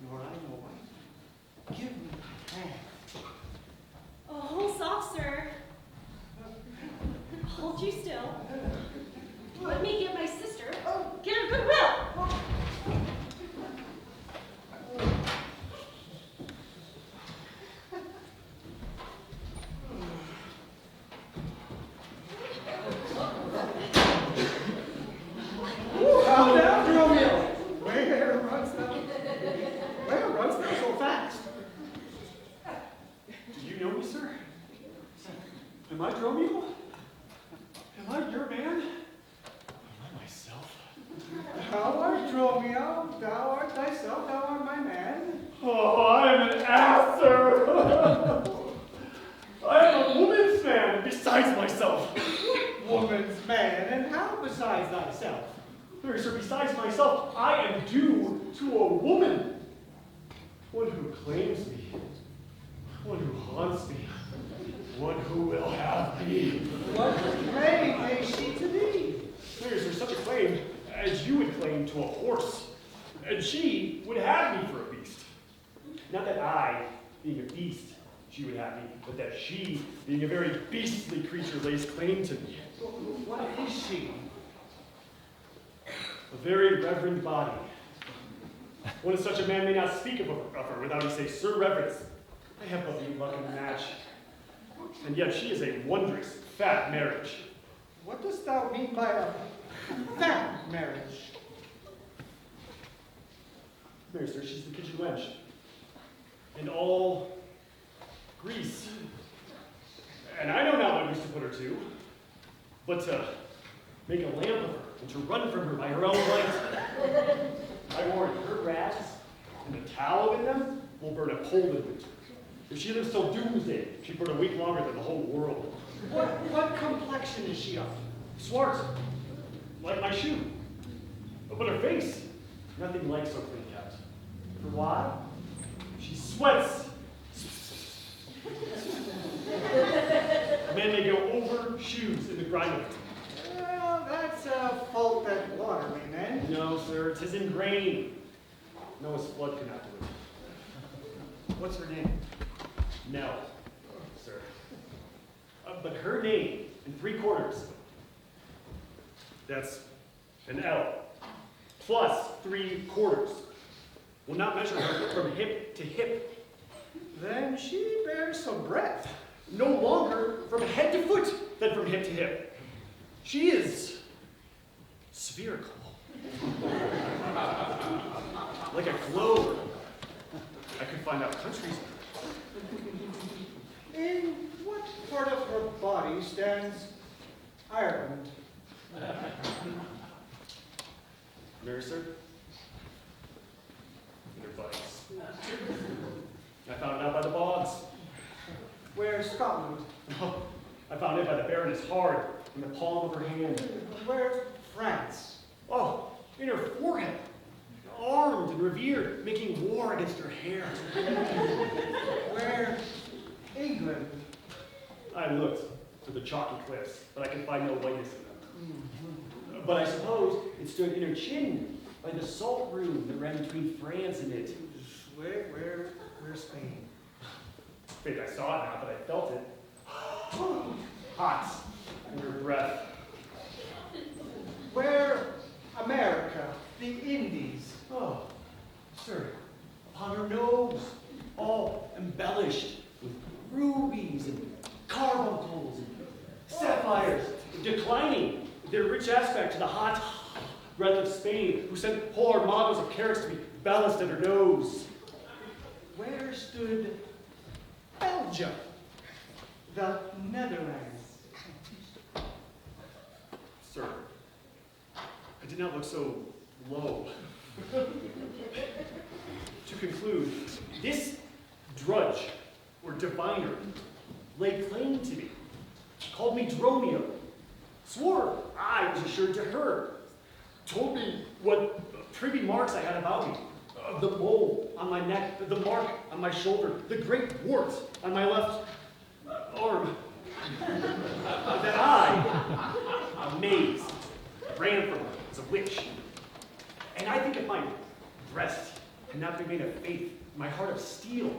nor I no wife. Give me thy hand. Oh, hold soft, sir. Hold you still. Let me get my sister. Get her goodwill. Calm down, Romeo. Where runs thou? Where runs thou so fast? Do you know me, sir? Am I Romeo? Am I your man? Am I myself? Thou art Romeo, thou art thyself, thou art my man. Oh, I am an ass, sir. I am a woman's man besides myself. Woman's man, and how besides thyself? Very sir, besides myself, I am due to a woman. One who claims me. One who haunts me. One who will have me. What claim may she to thee? Very sir, such a claim as you would claim to a horse. And she would have me for a beast. Not that I, being a beast, she would have me, but that she, being a very beastly creature, lays claim to me. What is she? A very reverend body. One of such a man may not speak of her without he say, Sir Reverence, I have but you luck in the match. And yet she is a wondrous, fat marriage. What dost thou mean by a fat marriage? Mary, sir, she's the kitchen wench. And all grease. And I know not what grease to put her to, but to make a lamp of her and to run from her by her own light. I warn you, her rags and the tallow in them will burn a coal in winter. If she lives till doomsday, she'd burn a week longer than the whole world. What complexion is she of? Swart, like my shoe. But her face, nothing like so clean kept. For why? She sweats. A man may go over shoes in the grime of it. Well, that's a fault that water may mend. No, sir, 'tis in grain. Noah's flood could not do it. What's her name? Nell, sir. But her name in 3/4, that's an L, plus 3/4, will not measure her from hip to hip. Then she bears some breadth. No longer from head to foot than from hip to hip. She is spherical. Like a globe. I could find out countries. In what part of her body stands Ireland? Mary, sir? In her buttocks. I found it out by the bogs. Where's Scotland? Oh, I found it by the Baroness Hard in the palm of her hand. Where's France? Oh, in her forehead. Armed and revered, making war against her hair. Where England? I looked to the chalky cliffs, but I could find no whiteness in them. But I suppose it stood in her chin by the salt room that ran between France and it. Where's Spain? Faith, I saw it not, but I felt it. Hot in her breath. Where America? The Indies? Oh, sir, upon her nose, all embellished with rubies and carbuncles and sapphires, declining their rich aspect to the hot breath of Spain, who sent whole armadas of carrots to be balanced at her nose. Where stood Belgium? The Netherlands? Sir, I did not look so low. To conclude, this drudge, or diviner, laid claim to me, called me Dromio, swore I was assured to her, told me what privy marks I had about me, the mole on my neck, the mark on my shoulder, the great wart on my left arm, that I, amazed, ran from her as a witch. And I think if my breast had not been made of faith, my heart of steel,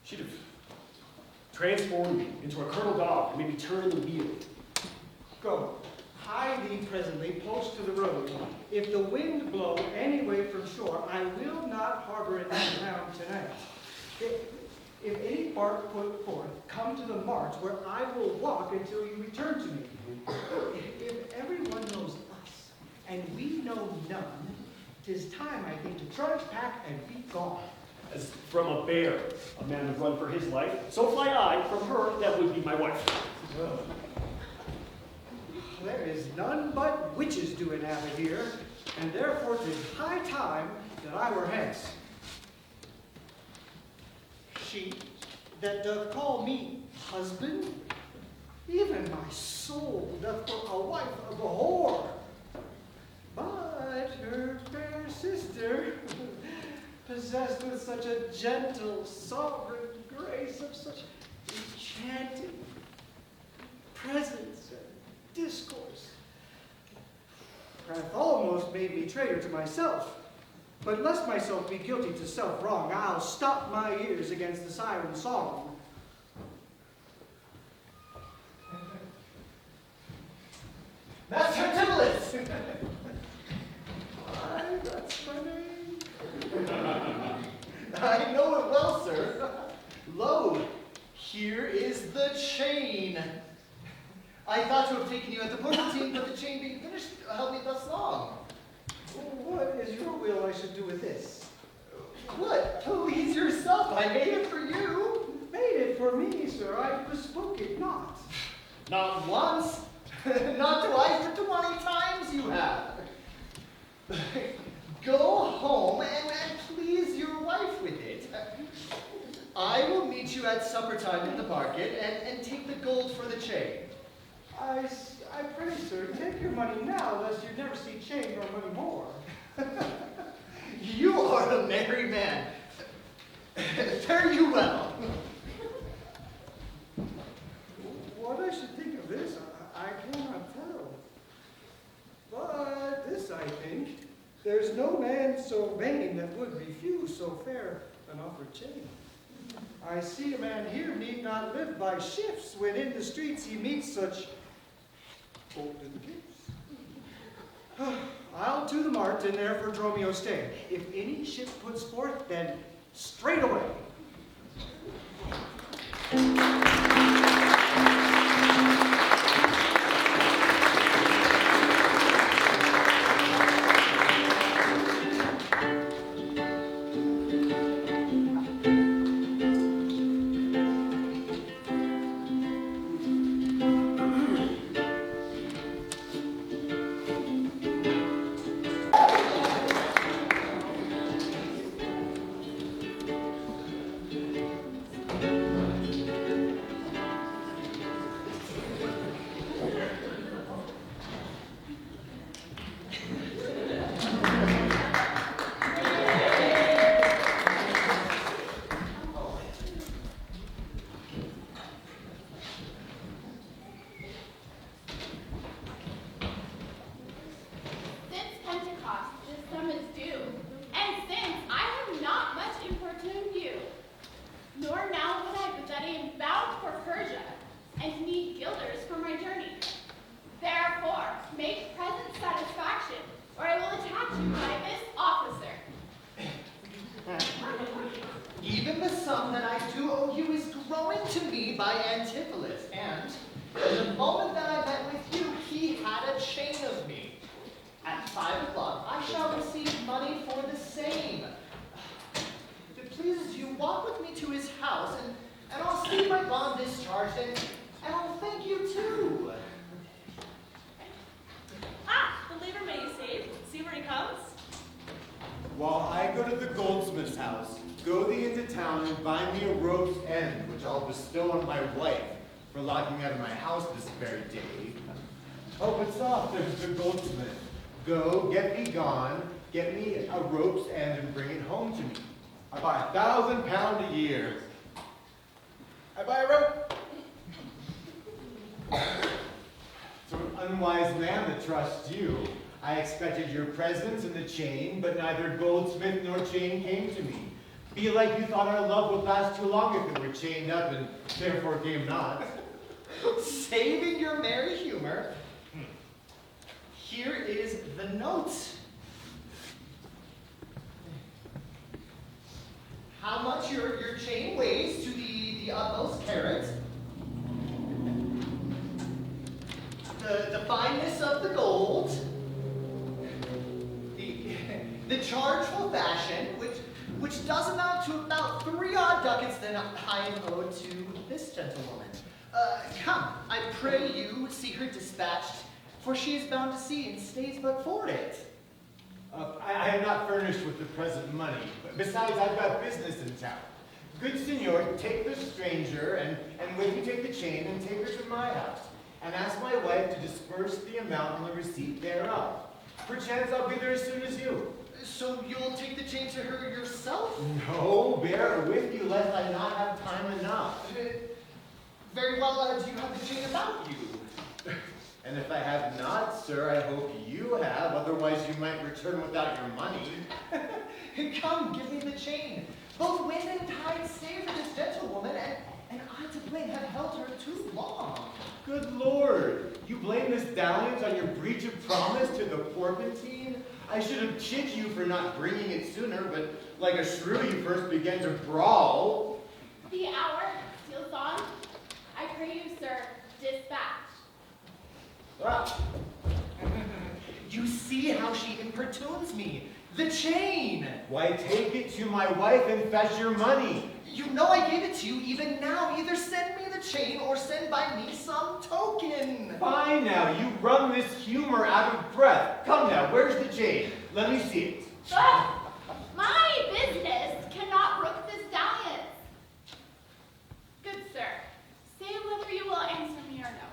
she'd have transformed me into a colonel dog and made me turn the wheel. Go, hie thee presently close to the road. If the wind blow any way from shore, I will not harbor it around tonight. If any bark put forth, come to the march where I will walk until you return to me. If everyone knows us, and we know none, 'tis time, I think, to trudge, pack, and be gone. As from a bear, a man would run for his life, so fly I from her that would be my wife. There is none but witches do inhabit here, and therefore 'tis high time that I were hence. She that doth call me husband, even my soul doth for a wife of a whore. But her fair sister, possessed with such a gentle, sovereign grace of such enchanting presence and discourse, hath almost made me traitor to myself. But lest myself be guilty to self-wrong, I'll stop my ears against the siren song. Master Tibblets! Aye, that's my name. I made it for you. Made it for me, sir. I bespoke it not. Not once, not twice, but 20 times you have. Go home and please your wife with it. I will meet you at supper time in the market and take the gold for the chain. I pray, sir, take your money now, lest you never see change or money more. You are a merry man. Fare you well. What I should think of this, I cannot tell. But this I think, there's no man so vain that would refuse so fair an offered chain. I see a man here need not live by shifts when in the streets he meets such golden gifts. I'll to the mart and there for Dromio stay. If any ship puts forth, then straight away. While I go to the goldsmith's house, go thee into town and buy me a rope's end, which I'll bestow on my wife for locking out of my house this very day. Oh, but stop, there's the goldsmith. Go, get thee gone, get me a rope's end and bring it home to me. I buy £1,000 a year. I buy a rope. To an unwise man that trusts you, I expected your presence and the chain, but neither goldsmith nor chain came to me. Be like you thought our love would last too long if it were chained up, and therefore came not. Saving your merry humor, here is the note. How much your chain weighs to the utmost carat. The fineness of the gold. The chargeful fashion, which does amount to about 3 odd ducats than I am owed to this gentlewoman. Come, I pray you see her dispatched, for she is bound to sea and stays but for it. I am not furnished with the present money. Besides, I've got business in town. Good senor, take the stranger, and with you take the chain, and take her to my house, and ask my wife to disperse the amount on the receipt thereof. Perchance I'll be there as soon as you. So you'll take the chain to her yourself? No, bear it with you, lest I not have time enough. Very well, do you have the chain about you? And if I have not, sir, I hope you have, otherwise you might return without your money. Come, give me the chain. Both wind and tide stay for this gentlewoman, and I to blame have held her too long. Good Lord, you blame Miss Dalliance on your breach of promise to the porpentine? I should have chid you for not bringing it sooner, but like a shrew you first began to brawl. The hour steals on. I pray you, sir, dispatch. Ah. You see how she importunes me. The chain! Why, take it to my wife and fetch your money. You know I gave it to you even now. Either send me the chain or send by me some token. Fine now, you run this humor out of breath. Come now, where's the chain? Let me see it. My business cannot brook this dalliance. Good sir, say whether you will answer me or no.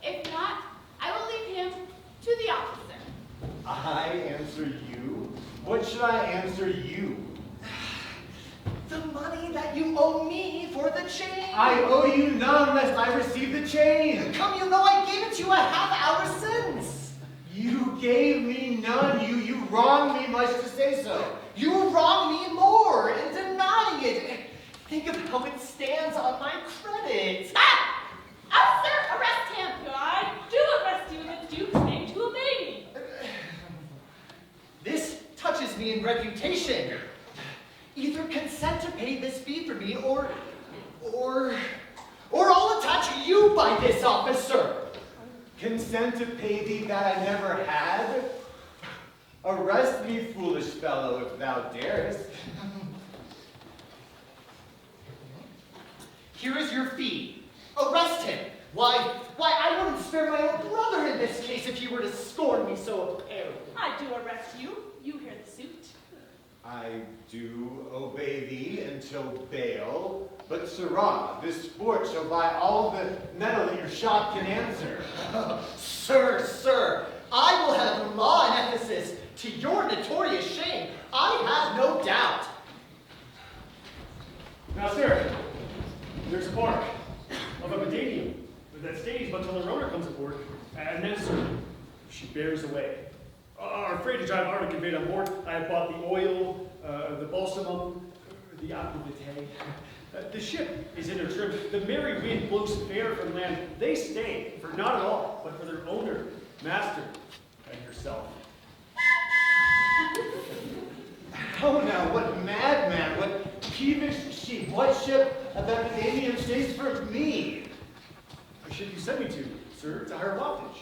If not, I will leave him to the officer. I answer you? What should I answer you? The money that you owe me for the chain. I owe you none unless I receive the chain. Come, you know I gave it to you a half hour since. You gave me none. You wronged me much to say so. You wrong me more in denying it. Think of how it stands on my credit. Officer, arrest him! I do arrest you in the Duke's name to obey me. This touches me in reputation. Either consent to pay this fee for me, or I'll attach you by this officer. Consent to pay thee that I never had? Arrest me, foolish fellow, if thou darest. Here is your fee. Arrest him. Why, I wouldn't spare my own brother in this case if he were to scorn me so apparently. I do arrest you. You hear the suit. I do obey thee until bail, but sirrah, this sport shall buy all the metal that your shop can answer. Sir, I will have law and Ephesus to your notorious shame. I have no doubt. Now, sir, there's a bark of a Badanium that stays until her owner comes aboard, and then, sir, she bears away. Our freightage I've already conveyed on board. I have bought the oil, the balsamum, the aqua vitae. The ship is in her trim. The merry wind blows fair from land. They stay, for not at all, but for their owner, master, and yourself. Oh now, what madman, what peevish sheep, what ship of Epidemium stays for me? A ship you sent me to, sir, to higher wattage.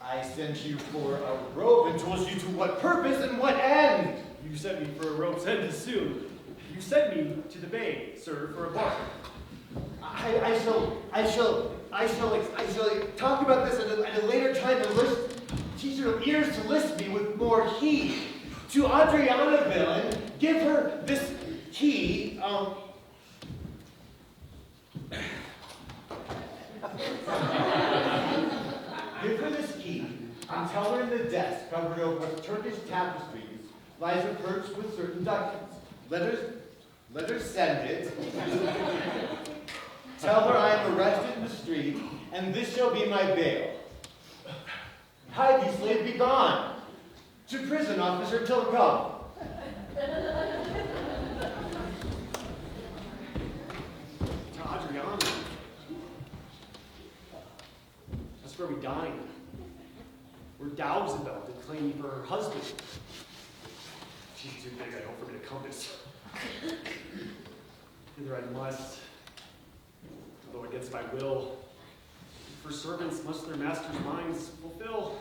I sent you for a rope and told you to what purpose and what end. You sent me for a rope's end as soon. You sent me to the bay, sir, for a bark. I shall talk about this at a later time to teach your ears to listen to me with more heed. To Adrianaville and give her this key, give her this key and tell her in the desk covered over with Turkish tapestries lies a perch with certain documents. Let her send it. Tell her I am arrested in the street, and this shall be my bail. Hide thee, slave, be gone. To prison, officer, till come. To Adriana. That's where we dine. Where Dow's about to claim me for her husband. She's too big, I hope, for me to compass. Either I must, although against my will, for servants must their masters' minds fulfill.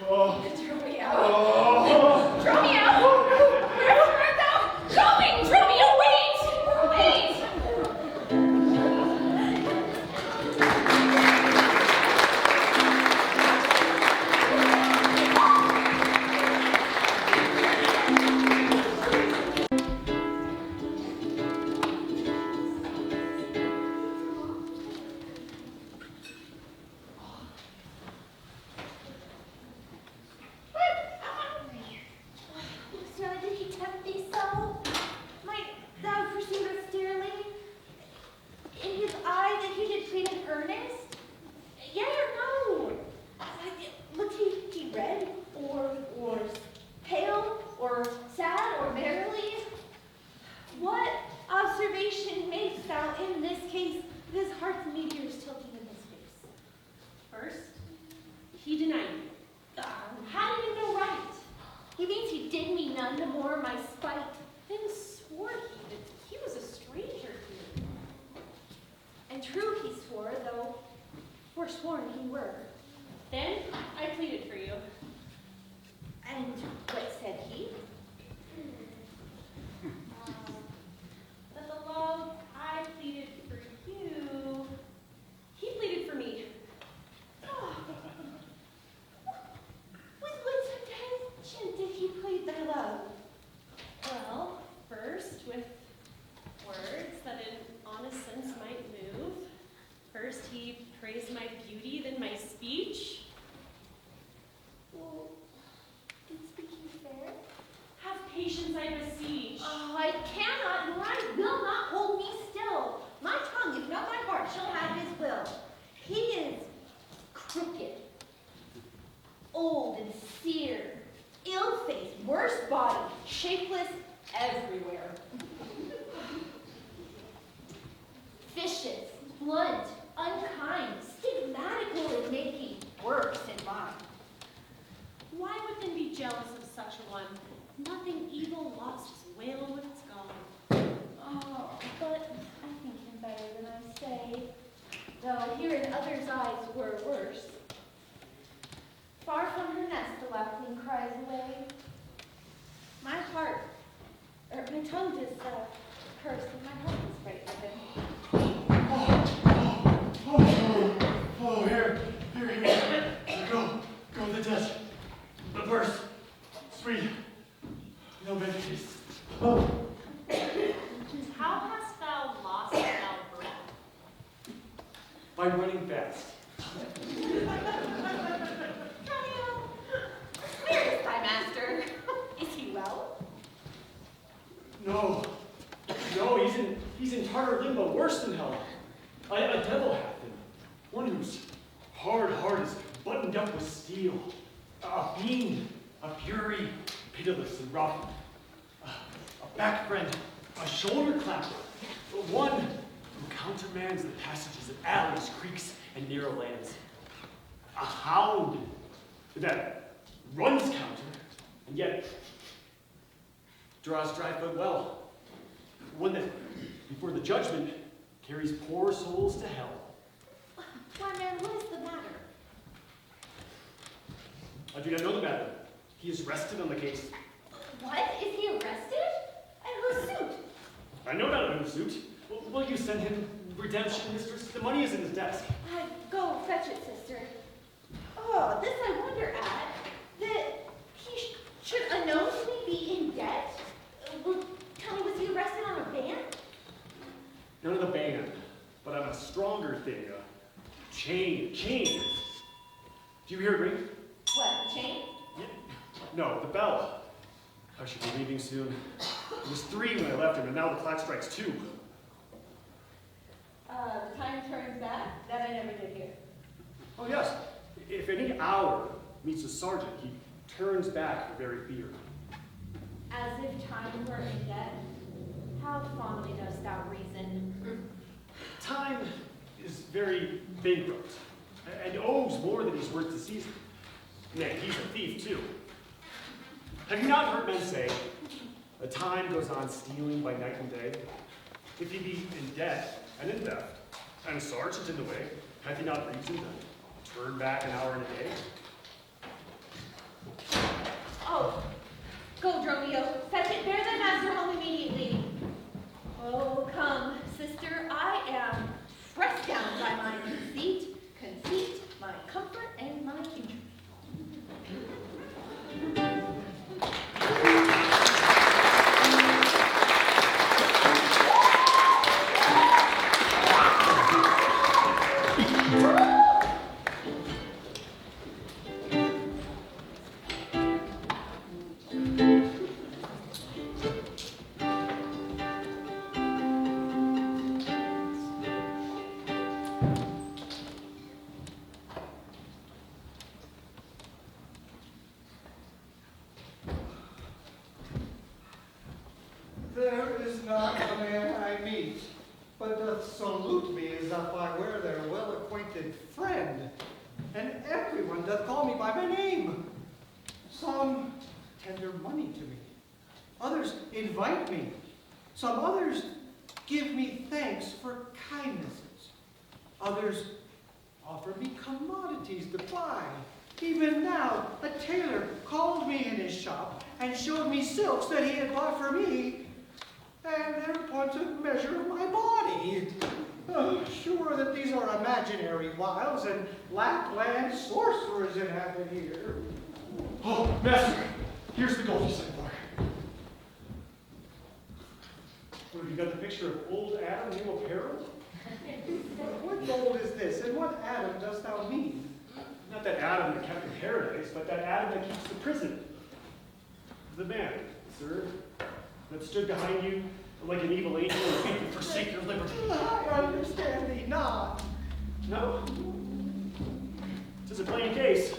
Throw me out. Throw me out. Where art thou going? Throw me out. Wait. forsworn he were. Then I pleaded for you. And what said he? That the love I pleaded for you, he pleaded for me. With what intention did he plead thy love? Well, first with words that in honest sense might move. First he praised my beauty, then my speech. Well, did speaking fair? Have patience, I beseech. Oh, I cannot, nor I will not hold me still. My tongue, if not my heart, shall have his will. He is crooked, old and sere, ill-faced, worse body, shapeless everywhere. Vicious, blunt, unkind, stigmatical in making, worse in mind. Why would then be jealous of such a one? Nothing evil lost its wail with its gone. Oh, but I think him better than I say, though here in others' eyes were worse. Far from her nest the lapwing cries away. My heart, my tongue does curse, and my heart is right with him. Oh, here. Go to the desk. The purse. Sweet. No veggies. Oh. How hast thou lost thy breath? By running fast. Romeo, where is thy master? Is he well? No, he's in Tartar limbo, worse than hell. A devil hath him. One whose hard heart is buttoned up with steel. A fiend, a fury, pitiless and rough. A back friend, a shoulder clapper. One who countermands the passages of alleys, creeks, and narrow lanes. A hound that runs counter, and yet draws dry foot well. One that, before the judgment, carries poor souls to hell. Why, man, what is the matter? I do not know the matter. He is rested on the case. What? Is he arrested? And whose suit? I know not of whose suit. Will you send him redemption, mistress? The money is in his desk. Go fetch it, sister. Oh, this I wonder at, that he should unknowingly be in debt? Tell me, was he arrested on a ban? None of the ban, but on a stronger thing. Chain. Do you hear it ring? What, the chain? Yeah. No, the bell. I should be leaving soon. It was 3 when I left him, and now the clock strikes 2. The time turns back? That I never did hear. Oh yes, if any hour meets a sergeant, he turns back for very fear. As if time were in debt? How fondly dost thou reason? Time is very bankrupt, and owes more than he's worth to Caesar. Nay, he's a thief too. Have you not heard men say, a time goes on stealing by night and day? If he be in debt and in theft, and a sergeant in the way, hath he not reason to turn back an hour and a day? Oh, go, Dromio. Fetch it. Bear thy master home immediately. Oh, come, sister. I am pressed down by my conceit, my comfort, and my interest. There is not a man I meet, but doth salute me as if I were their well-acquainted friend, and everyone doth call me by my name. Some tender money to me, others invite me, some others give me thanks for kindnesses, others offered me commodities to buy. Even now, a tailor called me in his shop and showed me silks that he had bought for me, and their pointed measure of my body. Sure that these are imaginary wiles and Lapland sorcerers inhabit here. Oh, master, here's the gold you sent for. What, have you got the picture of old Adam, new apparel? What gold is this, and what Adam dost thou mean? Not that Adam that kept in paradise, but that Adam that keeps the prison. The man, sir, that stood behind you like an evil angel and made you forsake your liberty. I understand thee not. No? 'Tis a plain case.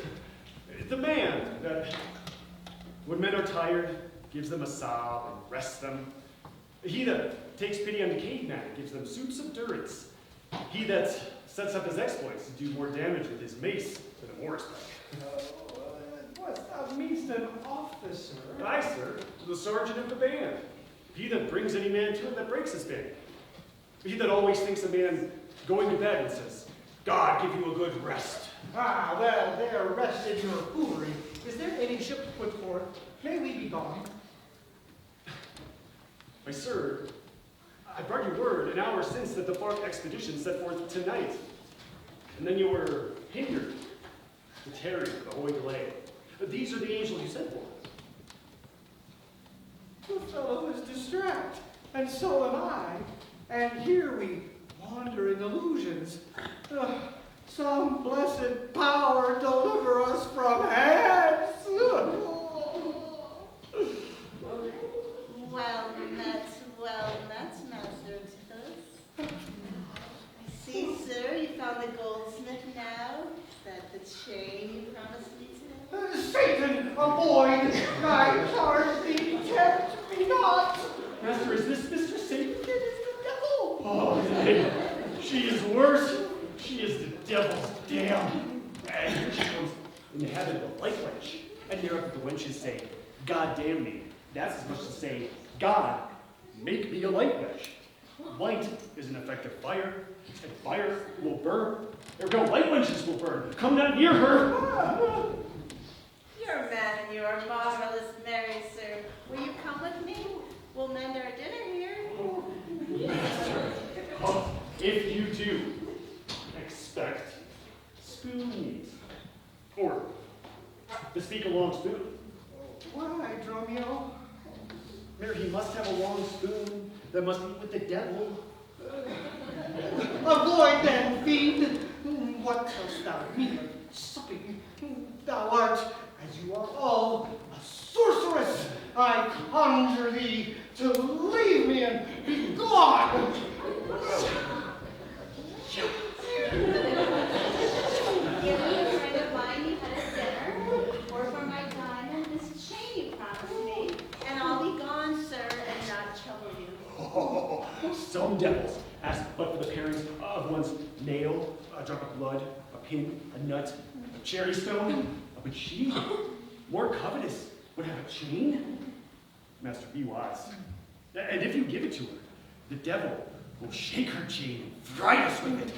The man that, when men are tired, gives them a sob and rests them. He that takes pity on the caveman gives them suits of durance. He that sets up his exploits to do more damage with his mace than a Morris pike. What thou meanst an officer? I, sir, the sergeant of the band. He that brings any man to it that breaks his band. He that always thinks a man going to bed and says, God give you a good rest. Ah, well, there rested your foolery. Is there any ship put forth? May we be gone? My sir, I brought you word an hour since that the bark expedition set forth tonight. And then you were hindered to tarry for the holy delay. These are the angels you sent for. The fellow is distract, and so am I. And here we wander in illusions. Some blessed power deliver us from hands. Well met, Master Toast. See, sir, you found the goldsmith now. Is that the chain you promised me today? Satan, avoid! I charge thee, tempt me not! Master, is this Mistress Satan? It is the devil! Oh, nay. She is worse. She is the devil's dam. And here she comes in the habit of a light wench. And thereafter the wenches say, God damn me. That's as much as say, God, make me a light wench. Light is an effect of fire, and fire will burn. Ergo, light wenches will burn. Come not near her. You're a man and you are marvelous merry, sir. Will you come with me? We'll mend our dinner here. Oh, if you do, expect spoon meat. Or, to speak a long spoon. Why, Dromio? Mary, he must have a long spoon that must eat with the devil. Avoid then, fiend! What dost thou mean of supping? Thou art, as you are all, a sorceress! I conjure thee to leave me and be gone! Give me a friend of mine you had at dinner, or for my diamond, this chain you promised me, and I'll be gone, sir, and not trouble you. Oh, some devils ask but for the parings of one's nail, a drop of blood, a pin, a nut, a cherry stone. But she, more covetous, would have a chain? Master, be wise. And if you give it to her, the devil will shake her chain and fry us with it.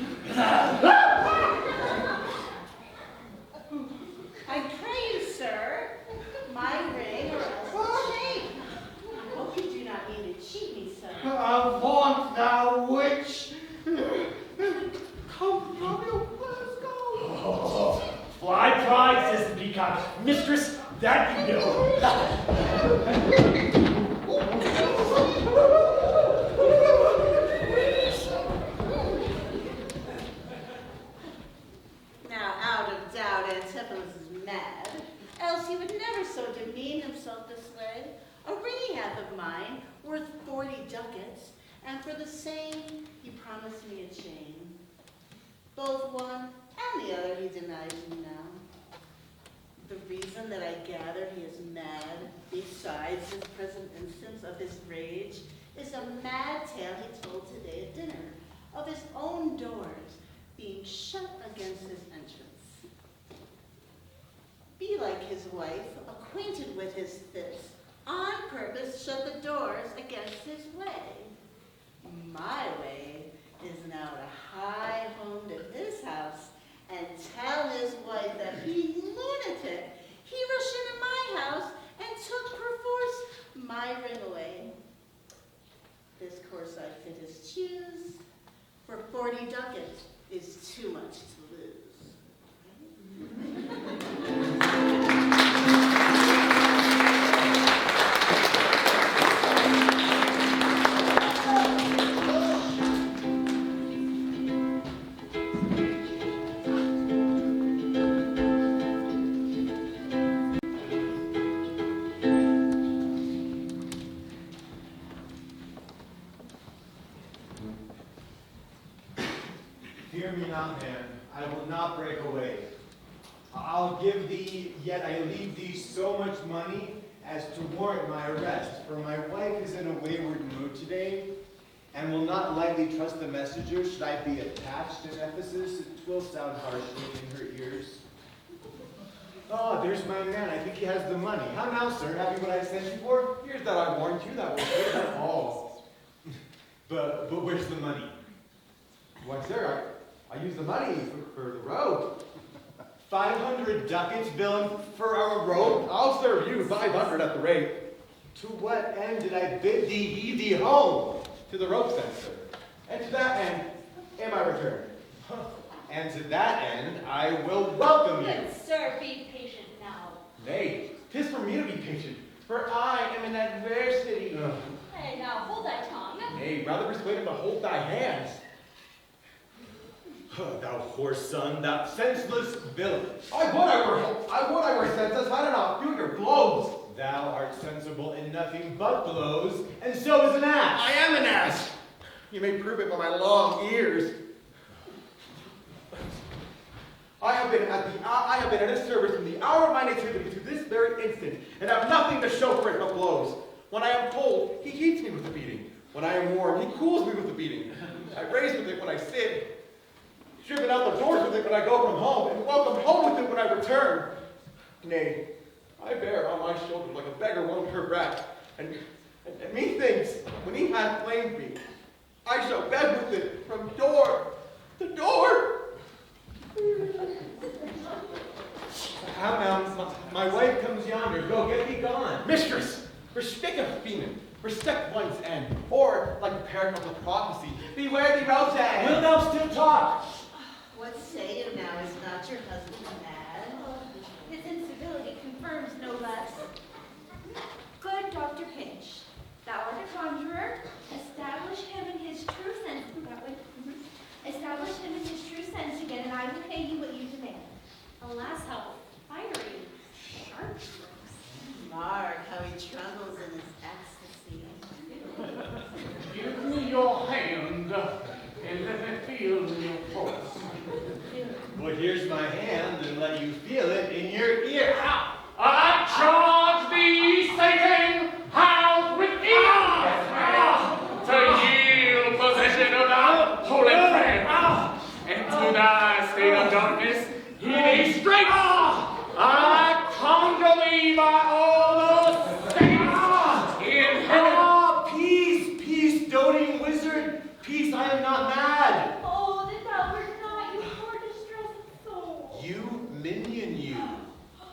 I pray you, sir, my ring or else the chain. I hope you do not mean to cheat me, sir. Avaunt, thou witch! Come, Dromio, let us go! Oh, fly pride, says the peacock. Mistress, that you know. Now, out of doubt, Antipholus is mad, else he would never so demean himself this way. A ring he hath of mine, worth 40 ducats, and for the same he promised me a chain. Both one and the other he denies me now. The reason that I gather he is mad, besides his present instance of his rage, is a mad tale he told today at dinner, of his own doors being shut against his entrance. Be like his wife, acquainted with his fits, on purpose shut the doors against his way. My way is now to hie home to his house not, man. I will not break away. I'll give thee, yet I leave thee so much money as to warrant my arrest, for my wife is in a wayward mood today, and will not lightly trust the messenger should I be attached in Ephesus. It will sound harshly in her ears. Oh, there's my man. I think he has the money. How now, sir? Have you what I sent you for? Here's that I warned you that will take that all. But where's the money? Why, sir, I use the money for the road. 500 ducats, villain, for our rope? I'll serve you 500 at the rate. To what end did I bid thee heed thee home? To the rope's end, sir. And to that end am I returned. And to that end I will welcome you. Good sir, be patient now. Nay, 'tis for me to be patient, for I am in adversity. Hey, now hold thy tongue. Nay, rather persuade him to hold thy hands. Thou whore son, thou senseless villain. I would I were senseless, I do not feel your blows. Thou art sensible in nothing but blows, and so is an ass. I am an ass. You may prove it by my long ears. I have been at his service from the hour of my nativity to this very instant, and have nothing to show for it but blows. When I am cold, he heats me with the beating. When I am warm, he cools me with the beating. I raise with it when I sit, driven out the doors with it when I go from home, and welcome home with it when I return. Nay, I bear on my shoulder like a beggar one her brat, and methinks, when he hath blamed me, I shall beg with it from door to door. How now, my wife comes yonder. Go, get thee gone. Mistress, respect a female, respect one's end, or, like the parent of the prophecy, beware the road's end. Wilt thou still talk? What say you now? Is not your husband mad? His incivility confirms no less. Good Dr. Pinch, thou art a conjurer. Establish him in his true sense. That way. Establish him in his true sense again, and I will pay you what you demand. Alas, how fiery, sharp he looks. Mark how he trembles in his ecstasy. Give me your hand, and let me feel your pulse. Well, here's my hand, and let you feel it in your ear. I charge thee, Satan, house within, to yield possession of thy holy friend, and to thy state of darkness, he may straight. I conjure thee by all the saints in heaven. Peace, doting wizard. Peace, I am not mad. Oh, that thou wert not, you poor distressed soul. You, minion, you.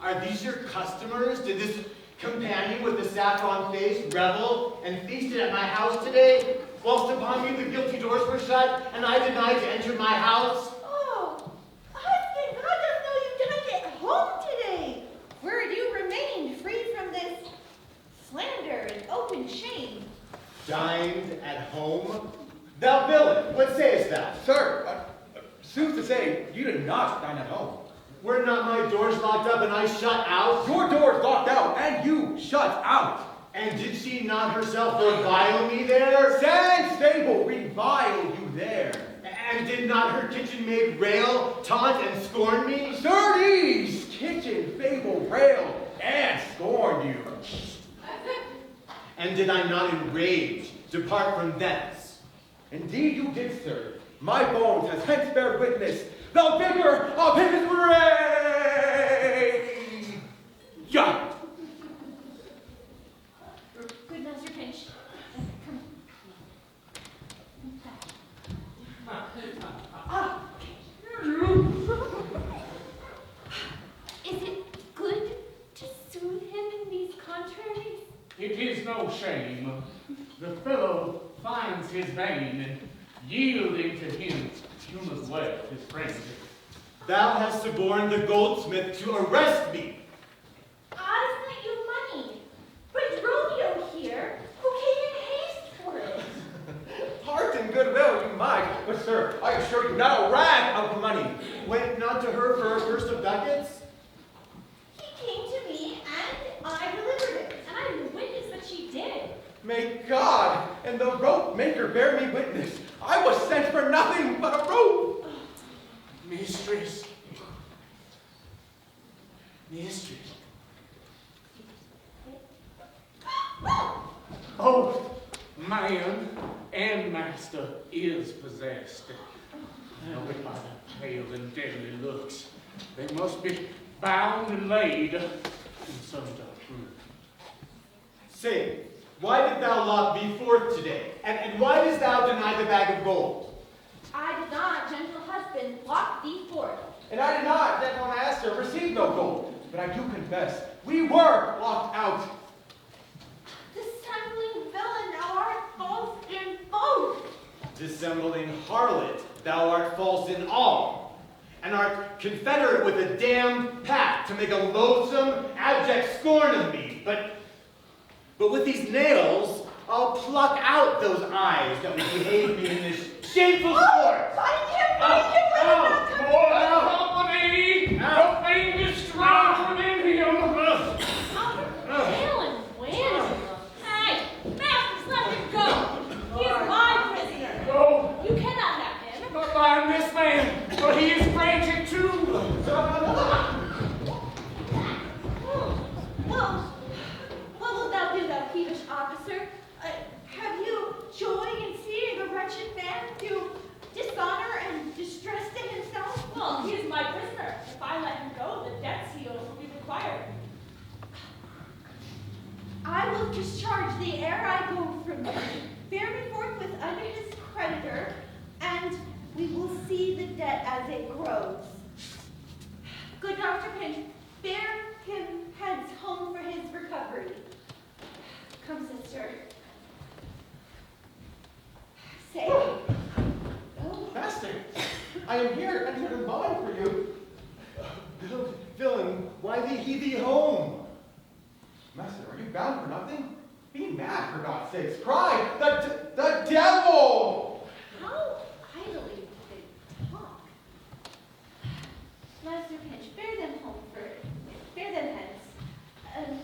Are these your customers? Did this companion with the saffron face revel and feasted at my house today, whilst upon me the guilty doors were shut, and I denied to enter my house? Oh, husband, God does know you dined at home today, where you remained free from this slander and open shame. Dined at home? Thou villain, what sayest thou? Sir, sooth to say, you did not dine at home. Were not my doors locked up and I shut out? Your door's locked out, and you shut out. And did she not herself revile me there? Sans fable, revile you there. And did not her kitchen maid rail, taunt, and scorn me? Certes, kitchen fable rail and scorn you. And did I not enraged depart from thence? Indeed you did, sir. My bones has hence bear witness, the vigor of his rage. Yeah. Good Master Pinch, come. Is it good to soothe him in these contraries? It is no shame. The fellow finds his vein, and yielding to him, you must let his friend. Thou hast suborned the goldsmith to arrest me. I sent you money, but Romeo here, who came in haste for it. Heart and goodwill you might, but sir, I assure you, not a rag of money. Went not to her for a first of ducats? He came to me, and I delivered it. And I am witness that she did. May God and the rope maker bear me witness. I was sent for nothing but a rope. Mistress. Mistress. Both man and master is possessed. Knowing by the pale and deadly looks, they must be bound and laid in some dark room. Say, why did thou lock me forth today? And why didst thou deny the bag of gold? I did not, gentle husband, lock thee forth. And I did not, gentle master, receive no gold. But I do confess, we were locked out. Dissembling villain, thou art false in both. Dissembling harlot, thou art false in all, and art confederate with a damned pack to make a loathsome, abject scorn of me. But with these nails, I'll pluck out those eyes that would behave me in this shameful sport. Find him, More company! The thing is strong within him! Pale and wan. Hey, masters, let him go. He is my prisoner. Go! You cannot have him. Not by this man, for he is frantic too! Well, what wilt thou do, thou peevish officer? Have you joy in seeing a wretched man do dishonor and distress to himself? Well, he is my prisoner. If I let him go, the debts he owes will be required. I will discharge the ere I go from thee. Bear me forthwith under his creditor, and we will see the debt as it grows. Good Dr. Pinch, bear him hence home for his recovery. Come, sister. Say. Oh. Master, I am here, entered in mine for you. Villain, why thee he thee home? Master, are you bound for nothing? Be mad, for God's sakes. Cry, the devil! How idly they talk. Master Pinch, bear them home bear them hence.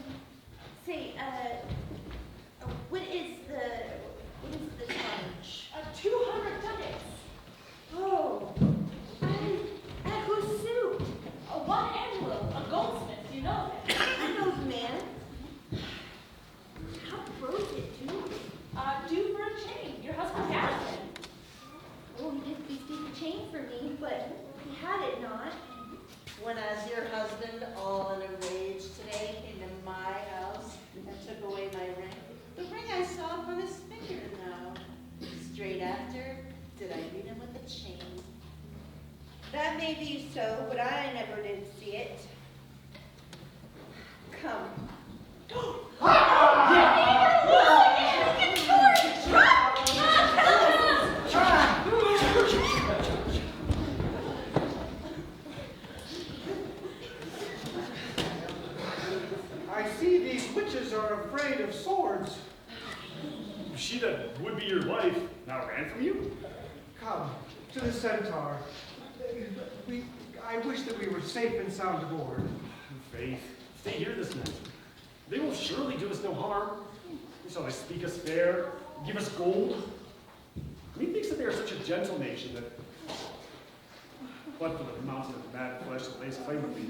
Say, what is the charge? 200 ducats. Oh, and whose suit? One envelope, a goldsmith, you know that. I know the man. How grows it, too? Due for a chain. Your husband has it. Oh, he did bestow the chain for me, but he had it not. When as your husband, all in a rage today, came to my house and took away my ring, the ring I saw upon his finger now. Straight after, did I meet him with a chain? That may be so, but I never did see it. Come. I see these witches are afraid of swords. She that would be your wife now ran from you? Come, to the centaur. I wish that we were safe and sound aboard. Faith, stay here this night. They will surely do us no harm. Shall they speak us fair, give us gold? Methinks that they are such a gentle nation that, but for the mountain of mad flesh that lays claim on me,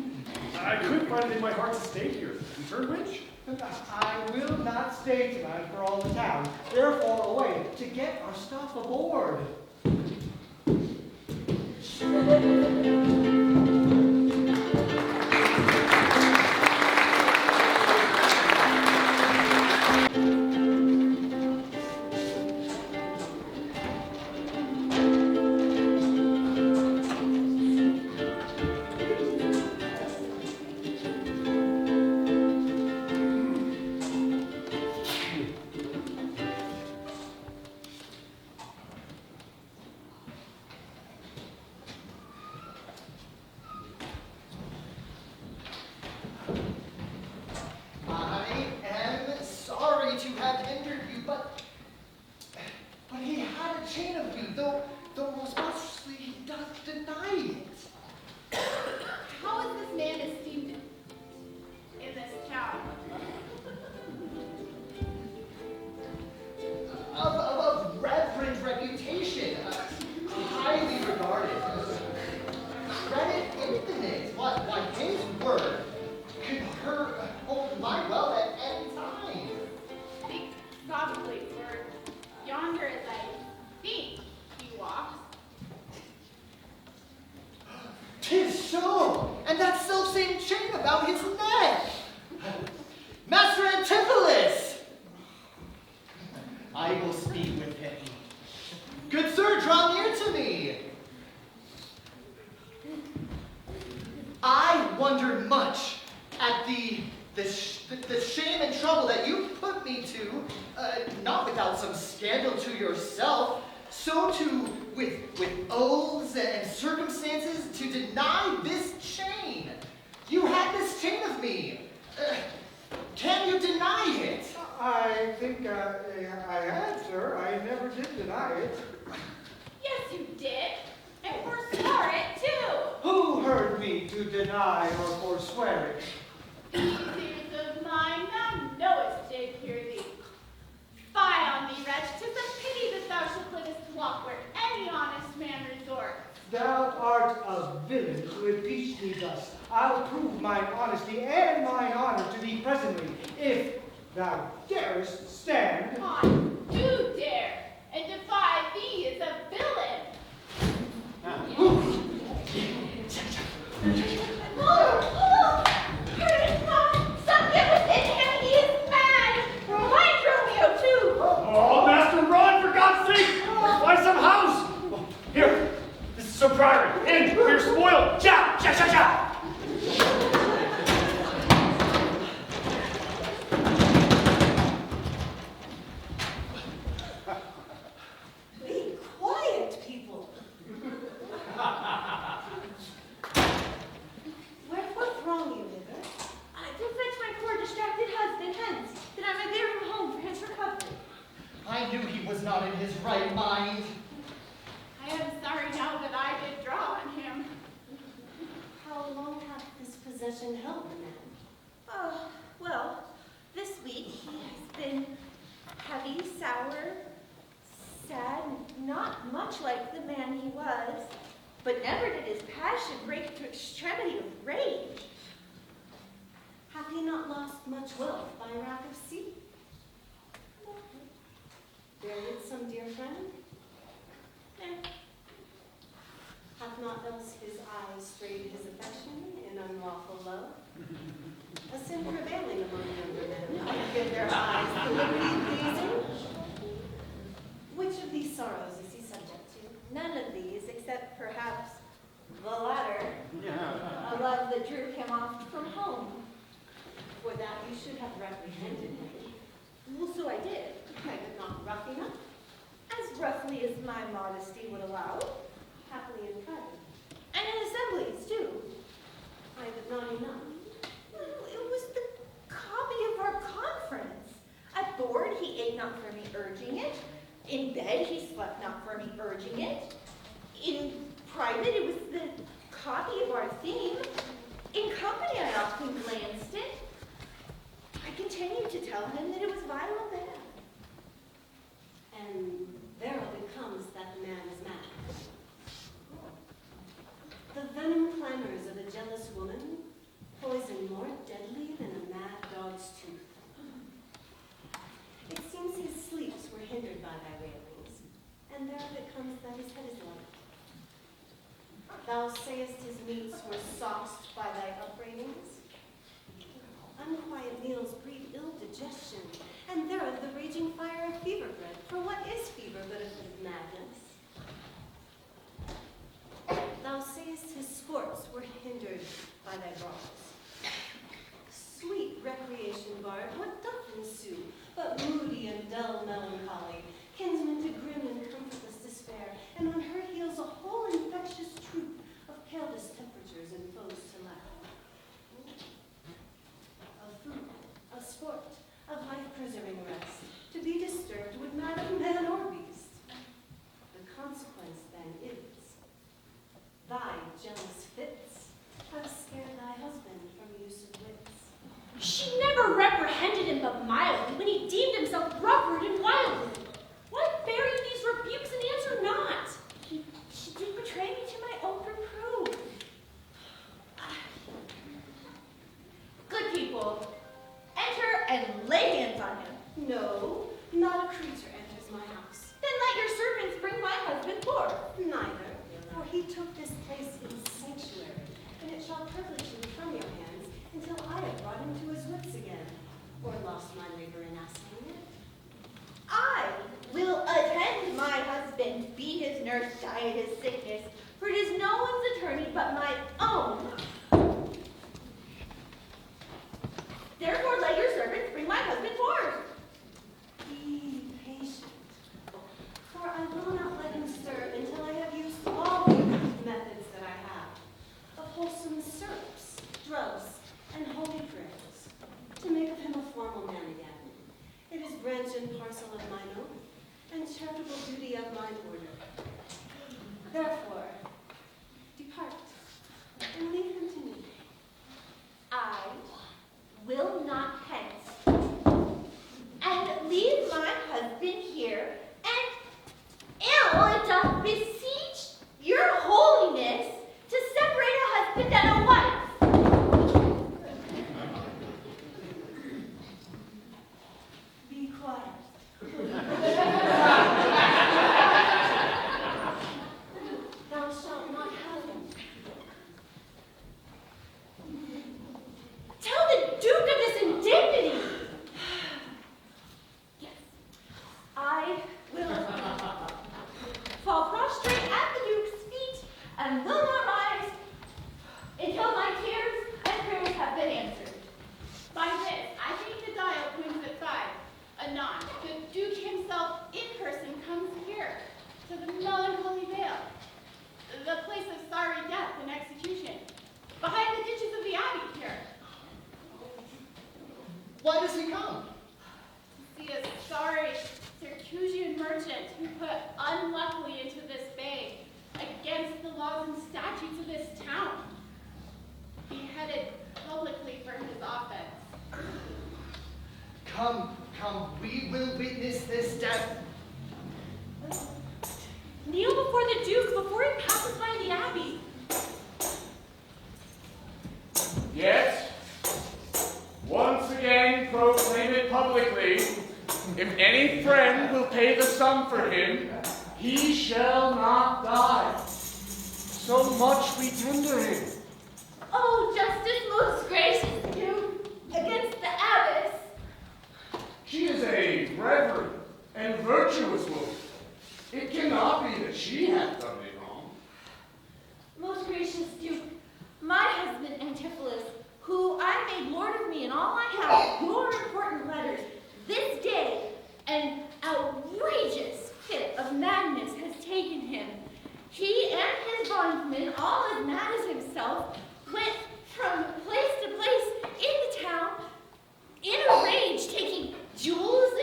I could find it in my heart to stay here and turn rich. I will not stay tonight for all the town. Therefore, away to get our stuff aboard. Why, his word could hurt my well at any time. Speak softly, for yonder as I think he walks. 'Tis so, and that self-same chain about his neck. Master Antipholus! I will speak with him. Good sir, draw near to me. I wonder much at the shame and trouble that you put me to, not without some scandal to yourself, so to, with oaths and circumstances, to deny this chain. You had this chain of me. Can you deny it? I think I had, sir. I never did deny it. Yes, you did. And forswore it, too. Who heard me to deny or forswear it? These ears of mine, thou knowest they hear thee. Fie on thee, wretch, 'tis a pity that thou should live this walk where any honest man resorts. Thou art a villain to impeach me thus. I'll prove mine honesty and mine honor to thee presently, if thou darest stand. I do dare, and defy thee as a villain. Oh, Curtis, something within him, he is mad. Find Romeo, too. Oh, Master, run, for God's sake! Find some house! Here, this is some priory. In, we're spoiled. Chow, chow, chow, chow! Be quiet, people. What's wrong, you nigger? To fetch my poor distracted husband hence, that I may bear him home for his recovery. I knew he was not in his right mind. I am sorry now that I did draw on him. How long hath this possession held the man? Oh, well, this week he has been heavy, sour, sad, not much like the man he was, but never did his passion break to extremity of rage. Hath he not lost much wealth by rack of sea? Buried some dear friend? Hath not else his eyes strayed his affection in unlawful love? A sin prevailing among younger men, give their eyes the liberty pleasing? Which of these sorrows is he subject to? None of these, except perhaps the latter, a love that drew him off from home. For that you should have reprehended him. Well, so I did, But not rough enough, as roughly as my modesty would allow, happily in private. and in assemblies, too. I but not enough. Well, it was the copy of our conference. At board, he ate not for me urging it. In bed, he slept not for me urging it. In private, it was the copy of our theme. In company, I often glanced it. I continued to tell him that it was vile and bad. And thereof it comes that the man is mad. The venom clamors of a jealous woman, poison more deadly than a mad dog's tooth. It seems his sleeps were hindered by thy railings, and thereof it comes that his head is light. Thou sayest his meats were sauced by thy upbraidings. Unquiet meals breed ill digestion, and thereof the raging fire of fever bred. For what is fever but a fit of madness? Thou sayest his sports were hindered by thy brawls. Sweet recreation bard, what doth ensue? But moody and dull melancholy, kinsman to grim and comfortless despair, and on her heels a whole infectious troop of pale distemperatures and foes to laugh. Of food, of sport, of life-preserving rest, to be disturbed would not of man or beast. The consequence then is, thy jealous fits have scared thy husband from use of wits. She never reprehended him but mildly when he deemed himself rufford and wildly. Why bury these rebukes and answer not? She did betray me to my own reproof. does he come? See a sorry Syracusian merchant who put unluckily into this bay against the laws and statutes of this town. Beheaded publicly for his offense. Come, we will witness this death. Kneel before the Duke before he passes by the Abbey. Yet, once again proclaim it publicly, if any friend will pay the sum for him, he shall not die. So much we tender him. Oh, Justice, most gracious Duke, against the abbess. She is a reverend and virtuous woman. It cannot be that she hath done me wrong. Most gracious Duke, my husband Antipholus, who I made lord of me and all I have, your important letters, this day, an outrageous fit of madness has taken him. He and his bondsmen, all as mad as himself, went from place to place in the town, in a rage, taking jewels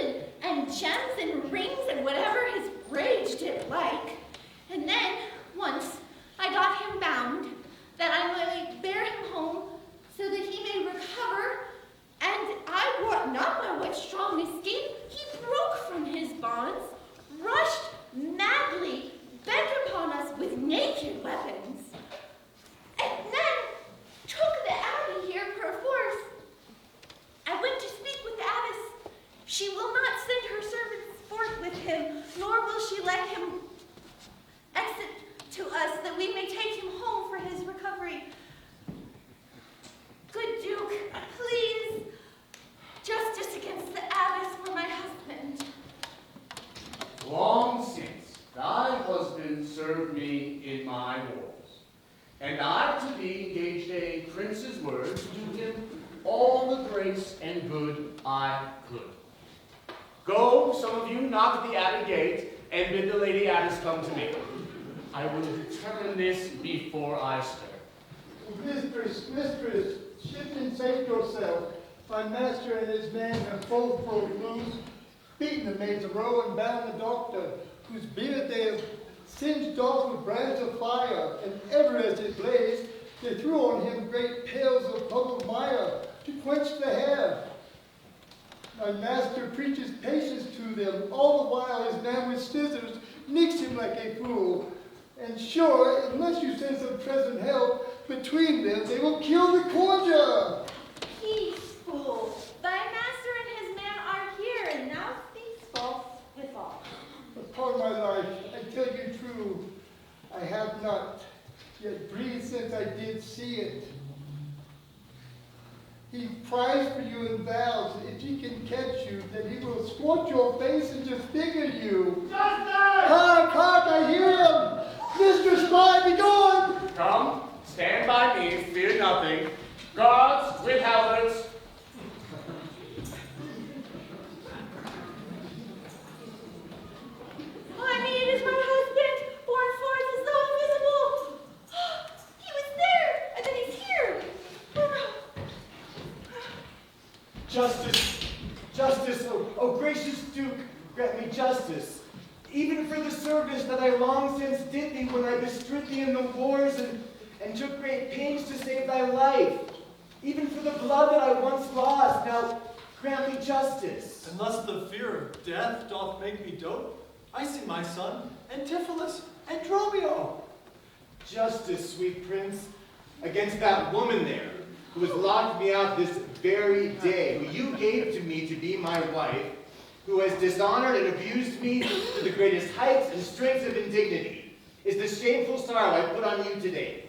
and gems and rings and whatever his rage did like. And then, once I got him bound, that I might bear him home so that he may recover, and I brought not by what strong escape, he broke from his bonds, rushed madly, bent upon us with naked weapons, and then took the abbey here perforce. I went to speak with the abbess. She will not send her servants forth with him, nor will she let him exit to us, that we may take him home for his recovery. Good Duke, please, justice against the abbess for my husband. Long since thy husband served me in my wars, and I to thee engaged a prince's word to do him all the grace and good I could. Go, some of you, knock at the abbey gate, and bid the lady abbess come to me. I will determine this before I stir. Mistress, shift and save yourself. My master and his men have both broke loose, beaten the maids a row, and bound the doctor, whose beard they have singed off with brands of fire, and ever as it blazed, they threw on him great pails of purple mire to quench the hair. My master preaches patience to them, all the while his man with scissors nicks him like a fool. And sure, unless you send some present help between them, they will kill the cordial. Peace, fool. Thy master and his man are here, and thou speaks false withal. Upon my life, I tell you true, I have not yet breathed since I did see it. He cries for you and vows that if he can catch you, that he will squat your face and disfigure you. Justice! Hark, hark, I hear him! Mr. Spy, be gone! Come, stand by me, fear nothing. Guards with halberds. I mean, it is my husband, born forth as though invisible. He was there, and then he's here. Justice, oh gracious Duke, grant me justice. Even for the service that I long since did thee when I bestood thee in the wars and took great pains to save thy life. Even for the blood that I once lost, now grant me justice. Unless the fear of death doth make me dote, I see my son, Antipholus, and Dromio. Justice, sweet prince, against that woman there, who has locked me out this very day, who you gave to me to be my wife, who has dishonored and abused me to the greatest heights and strengths of indignity, is the shameful sorrow I put on you today.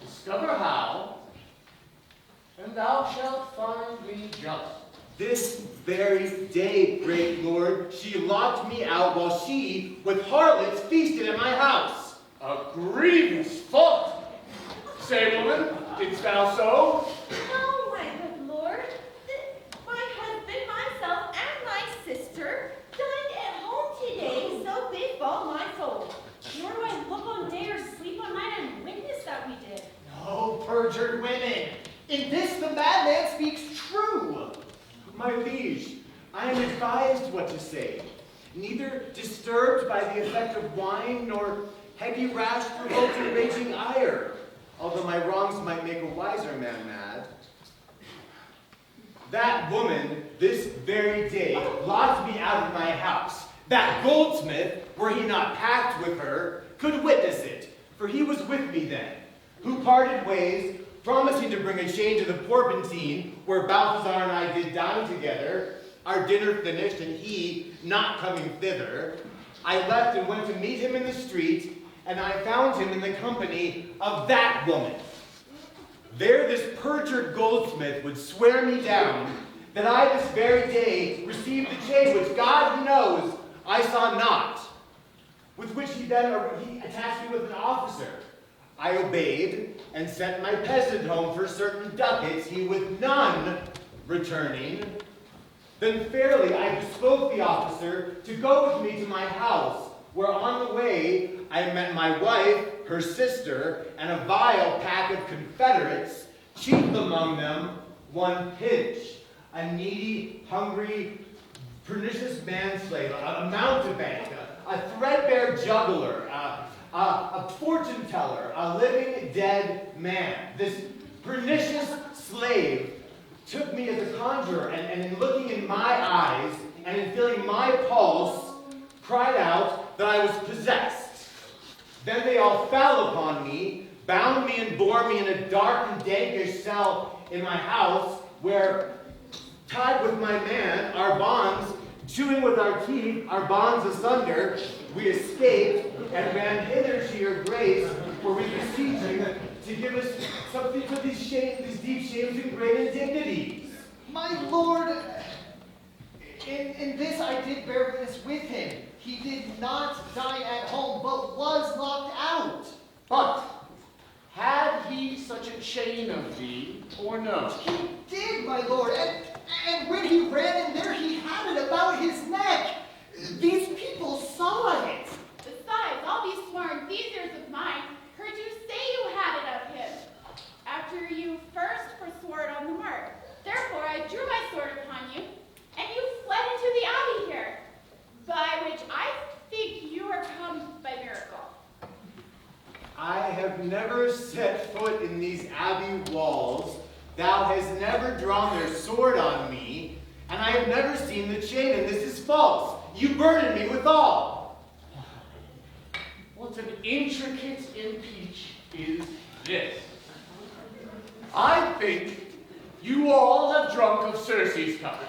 Discover how, and thou shalt find me just. This very day, great lord, she locked me out while she, with harlots, feasted at my house. A grievous fault. Say, woman, didst thou so? No, my good lord. My husband, myself, and my sister dined at home today, so befall my soul. Nor do I look on day or sleep on night and witness that we did. No, perjured women! In this the madman speaks true. My liege, I am advised what to say, neither disturbed by the effect of wine, nor heavy rash provoked in raging ire, although my wrongs might make a wiser man mad. That woman, this very day, locked me out of my house. That goldsmith, were he not packed with her, could witness it, for he was with me then, who parted ways, promising to bring a change of the Porpentine, where Balthazar and I did dine together, our dinner finished, and he not coming thither. I left and went to meet him in the street, and I found him in the company of that woman. There this perjured goldsmith would swear me down that I this very day received the chain which God knows I saw not, with which he attached me with an officer. I obeyed and sent my peasant home for certain ducats, he with none returning. Then fairly I bespoke the officer to go with me to my house, where on the way I met my wife, her sister, and a vile pack of confederates, chief among them one Pinch, a needy, hungry, pernicious manslave, a mountebank, a threadbare juggler, a fortune teller, a living dead man. This pernicious slave took me as a conjurer, and in looking in my eyes and in feeling my pulse, cried out that I was possessed. Then they all fell upon me, bound me and bore me in a dark and dankish cell in my house, where, tied with my man, our bonds, chewing with our teeth, our bonds asunder, we escaped and ran hither to your grace, where we beseech you to give us something for these deep shames and great indignities. My lord, in this I did bear witness with him. He did not dine at home, but was locked out. But had he such a chain of thee, or no? He did, my lord, and when he ran in there, he had it about his neck. These people saw it. Besides, all these sworn feasters of mine heard you say you had it of him, after you first forswore it on the mark. Therefore I drew my sword upon you, and you fled into the abbey here, by which I think you are come by miracle. I have never set foot in these abbey walls. Thou hast never drawn their sword on me, and I have never seen the chain, and this is false. You burdened me withal. What an intricate impeach is this? I think you all have drunk of Circe's cup.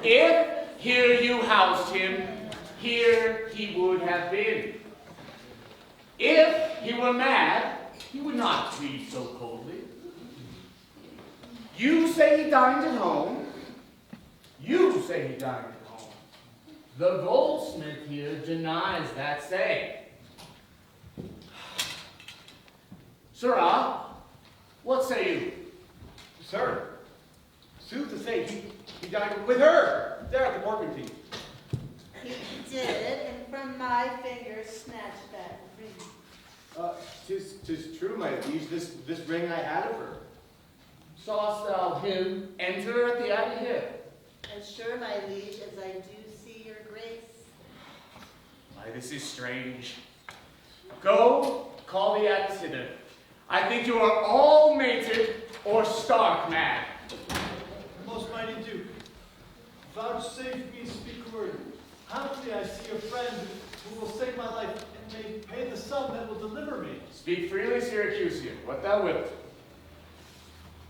If here you housed him, here he would have been. If he were mad, he would not treat so coldly. You say he dined at home. You say he dined at home. The goldsmith here denies that saying. Sirrah, what say you? Sir, sooth to say, he dined with her, there at the Porpentine. He did, and from my fingers snatched that ring. 'Tis true, my liege, this ring I had of her. Sawest thou him enter at the abbey here? As sure, my liege, as I do see your grace. Why, this is strange. Go, call the abbess hither. I think you are all mated or stark mad. Most mighty Duke, vouchsafe me speak a word. Haply I see a friend who will save my life and may pay the sum that will deliver me. Speak freely, Syracusian, what thou wilt.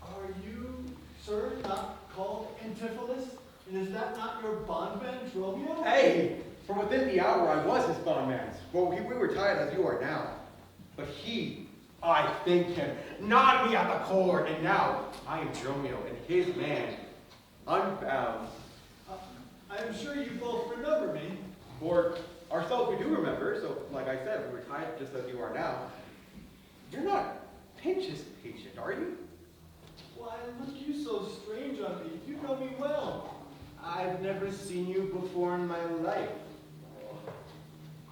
Are you, sir, not called Antipholus? And is that not your bondman, Dromio? Hey, for within the hour I was his bondman. Well, we were tied as you are now. But he, I think him, gnawed me at the cord, and now I am Dromio and his man, unbound. I am sure you both remember me. For ourselves we do remember, so like I said, we were tied just as you are now. You're not Pinch's patient, are you? Why look you so strange on me? You know me well. I've never seen you before in my life.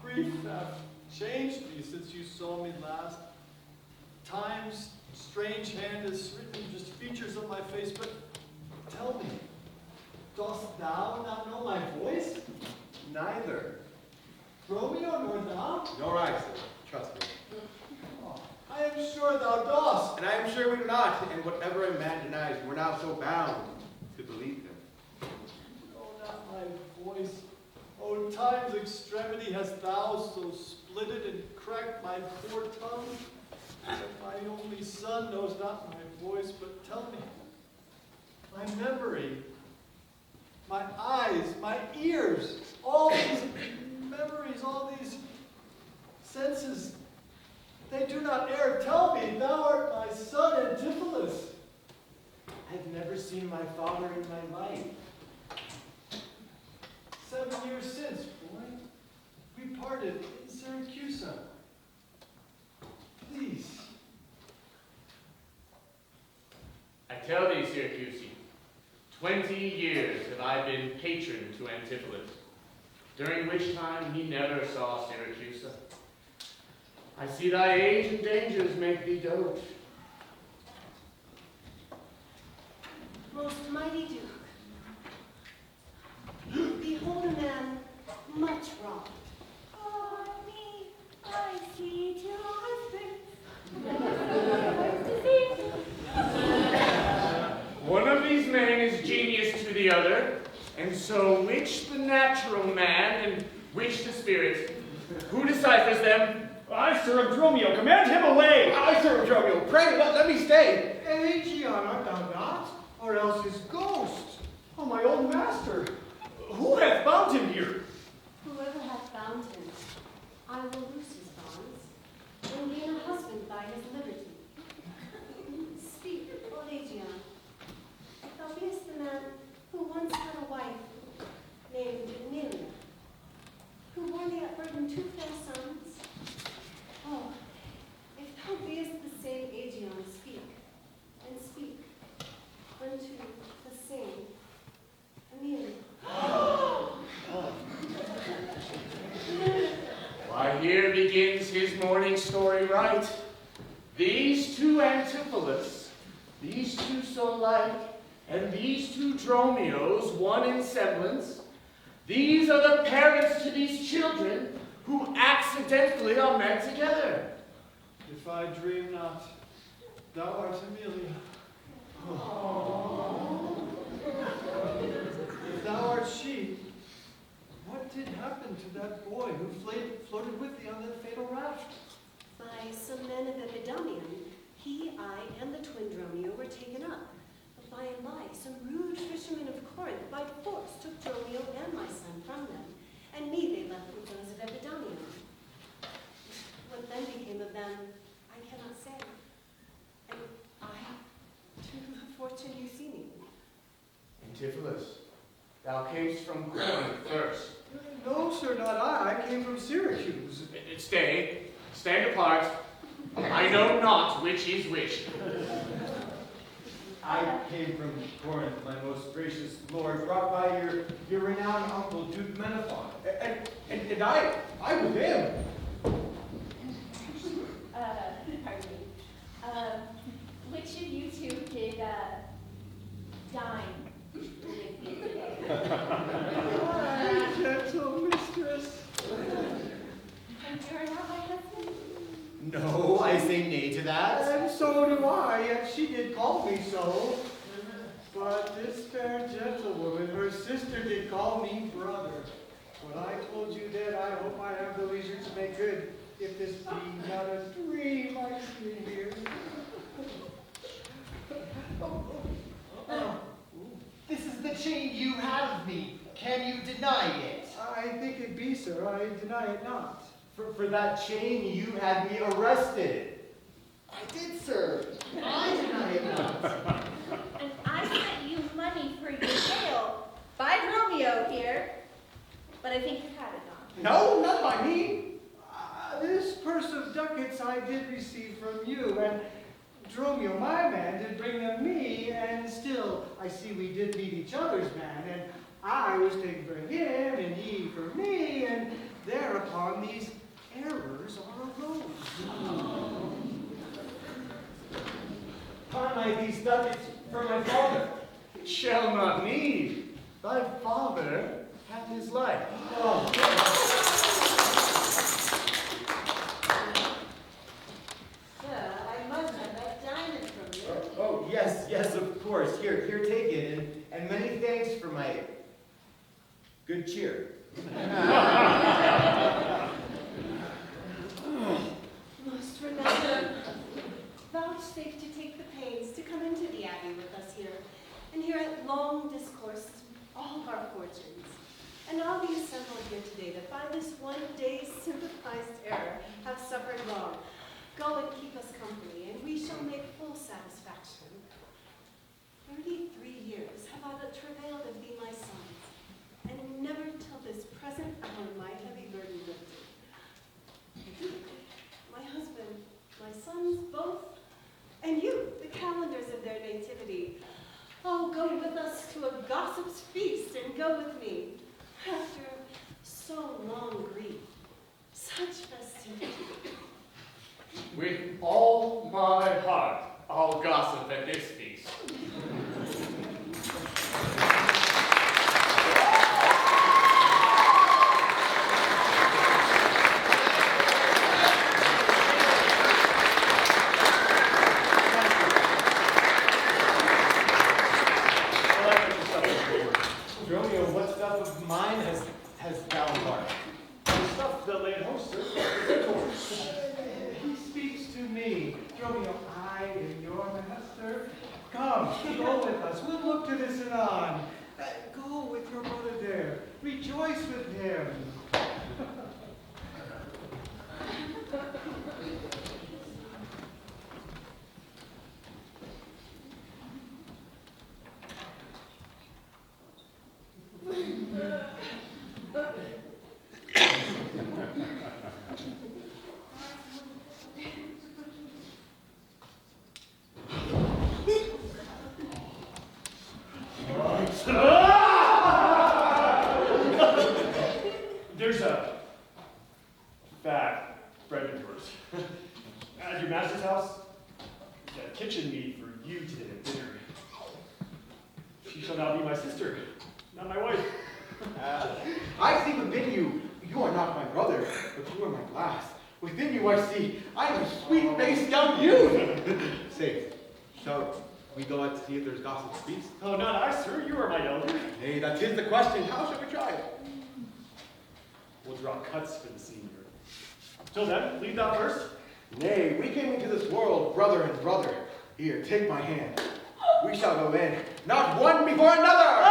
Grief hath changed me since you saw me last. Time's strange hand has written just features of my face, but Tell me, dost thou not know my voice? Neither. Romeo nor thou? Nor I, sir. Trust me. Oh, I am sure thou dost. And I am sure we do not, and whatever a man denies, we're now so bound to believe him. Oh, not my voice. Oh, time's extremity hast thou so splitted and cracked my poor tongue, that my only son knows not my voice, but tell me, my memory, my eyes, my ears, all these memories, all these senses, they do not err. Tell me, thou art my son Antipholus. I've never seen my father in my life. 7 years since, boy, we parted in Syracuse. Please. I tell thee, Syracuse, 20 years have I been patron to Antipholus, during which time he never saw Syracuse. I see thy age and dangers make thee dote. Most mighty Duke, behold a man much wronged. Oh, me, I see two husbands. One of these men is genius to the other, and so which the natural man and which the spirit? Who deciphers them? I, Sir of Dromio, command him away! I, Sir Dromio, pray let me stay. Aegeon, art thou not? Or else his ghost? Oh, my old master! Who hath bound him here? Whoever hath bound him, I will loose his bonds, and gain a husband by his liberty. Speak, O Legion. If thou beest the man who once had a wife named Amelia, who bore thee at burden 2 fair sons. Oh, if thou beest the same Aegeon, speak, and speak unto the same Amelia. Why, here begins his morning story right. These two Antipholus, these two so like, and these two Dromios, one in semblance, these are the parents to these children who accidentally are met together. If I dream not, thou art Amelia. If thou art she, what did happen to that boy who floated with thee on that fatal raft? By some men of Epidamium, he, I, and the twin Dromio were taken up. But by and by, some rude fishermen of Corinth by force took Dromio and my son from them, and me they left with those of Epidamium. What then became of them, I cannot say. And I, to the fortune you see me. Antipholus, thou camest from Corinth first. No, sir, not I. I came from Syracuse. Stay, stand apart. I know not which is which. I came from Corinth, my most gracious lord, brought by your renowned uncle, Duke Menaphon. And I with him. Pardon me. Which of you two did, dine with me today? My gentle mistress. And you're not my husband? No, I say nay to that. And so do I, yet she did call me so. But this fair gentlewoman, her sister, did call me brother. When I told you that, I hope I have the leisure to make good, if this be not a dream I see here. This is the chain you had of me. Can you deny it? I think it be, sir. I deny it not. For that chain, you had me arrested. I did, sir. I deny it not. And I sent you money for your bail by Romeo here, but I think you had it on. No, not by me. This purse of ducats I did receive from you, and Dromio, my man, did bring them me, and still, I see we did meet each other's man, and I was taken for him, and he for me, and thereupon these errors arose. Find I these ducats for my father. shall not need. Thy father hath his life. Sir, I must have that diamond from you. Oh, yes, of course. Here, take it, and many thanks for my good cheer. Most remember, vouchsafe to take the pains to come into the Abbey with us here, and hear at long discourse all of our fortunes, and all the assembled here today that by this one day's sympathized error have suffered wrong. Go and keep us company, and we shall make full satisfaction. 33 years have I but travailed of thee, my sons, and never till this present hour my heavy burden lifted. You, my husband, my sons both, and you, the calendars of their nativity. Oh, go with us to a gossip's feast, and go with me. After so long grief, such festivity. With all my heart, I'll gossip at this feast. Romeo, what stuff of mine has thou embarked? The stuff the late host served. He speaks to me. Romeo, I am your master. Come, go with us. We'll look to this anon. Go with your brother there. Rejoice with him. There's a fat friend of yours at your master's house. Got kitchen meat for you today at dinner. She shall now be my sister, not my wife. I see within you, you are not my brother, but you are my glass. Within you I see, I am a sweet-faced young youth. Say, shall we go out to see if there's gossip feast? Oh, not I, sir. You are my elder. Nay, that is the question. How shall we try it? We'll draw cuts for the senior. Till then, lead thou first. Nay, we came into this world brother and brother. Here, take my hand. We shall go in, not one before another!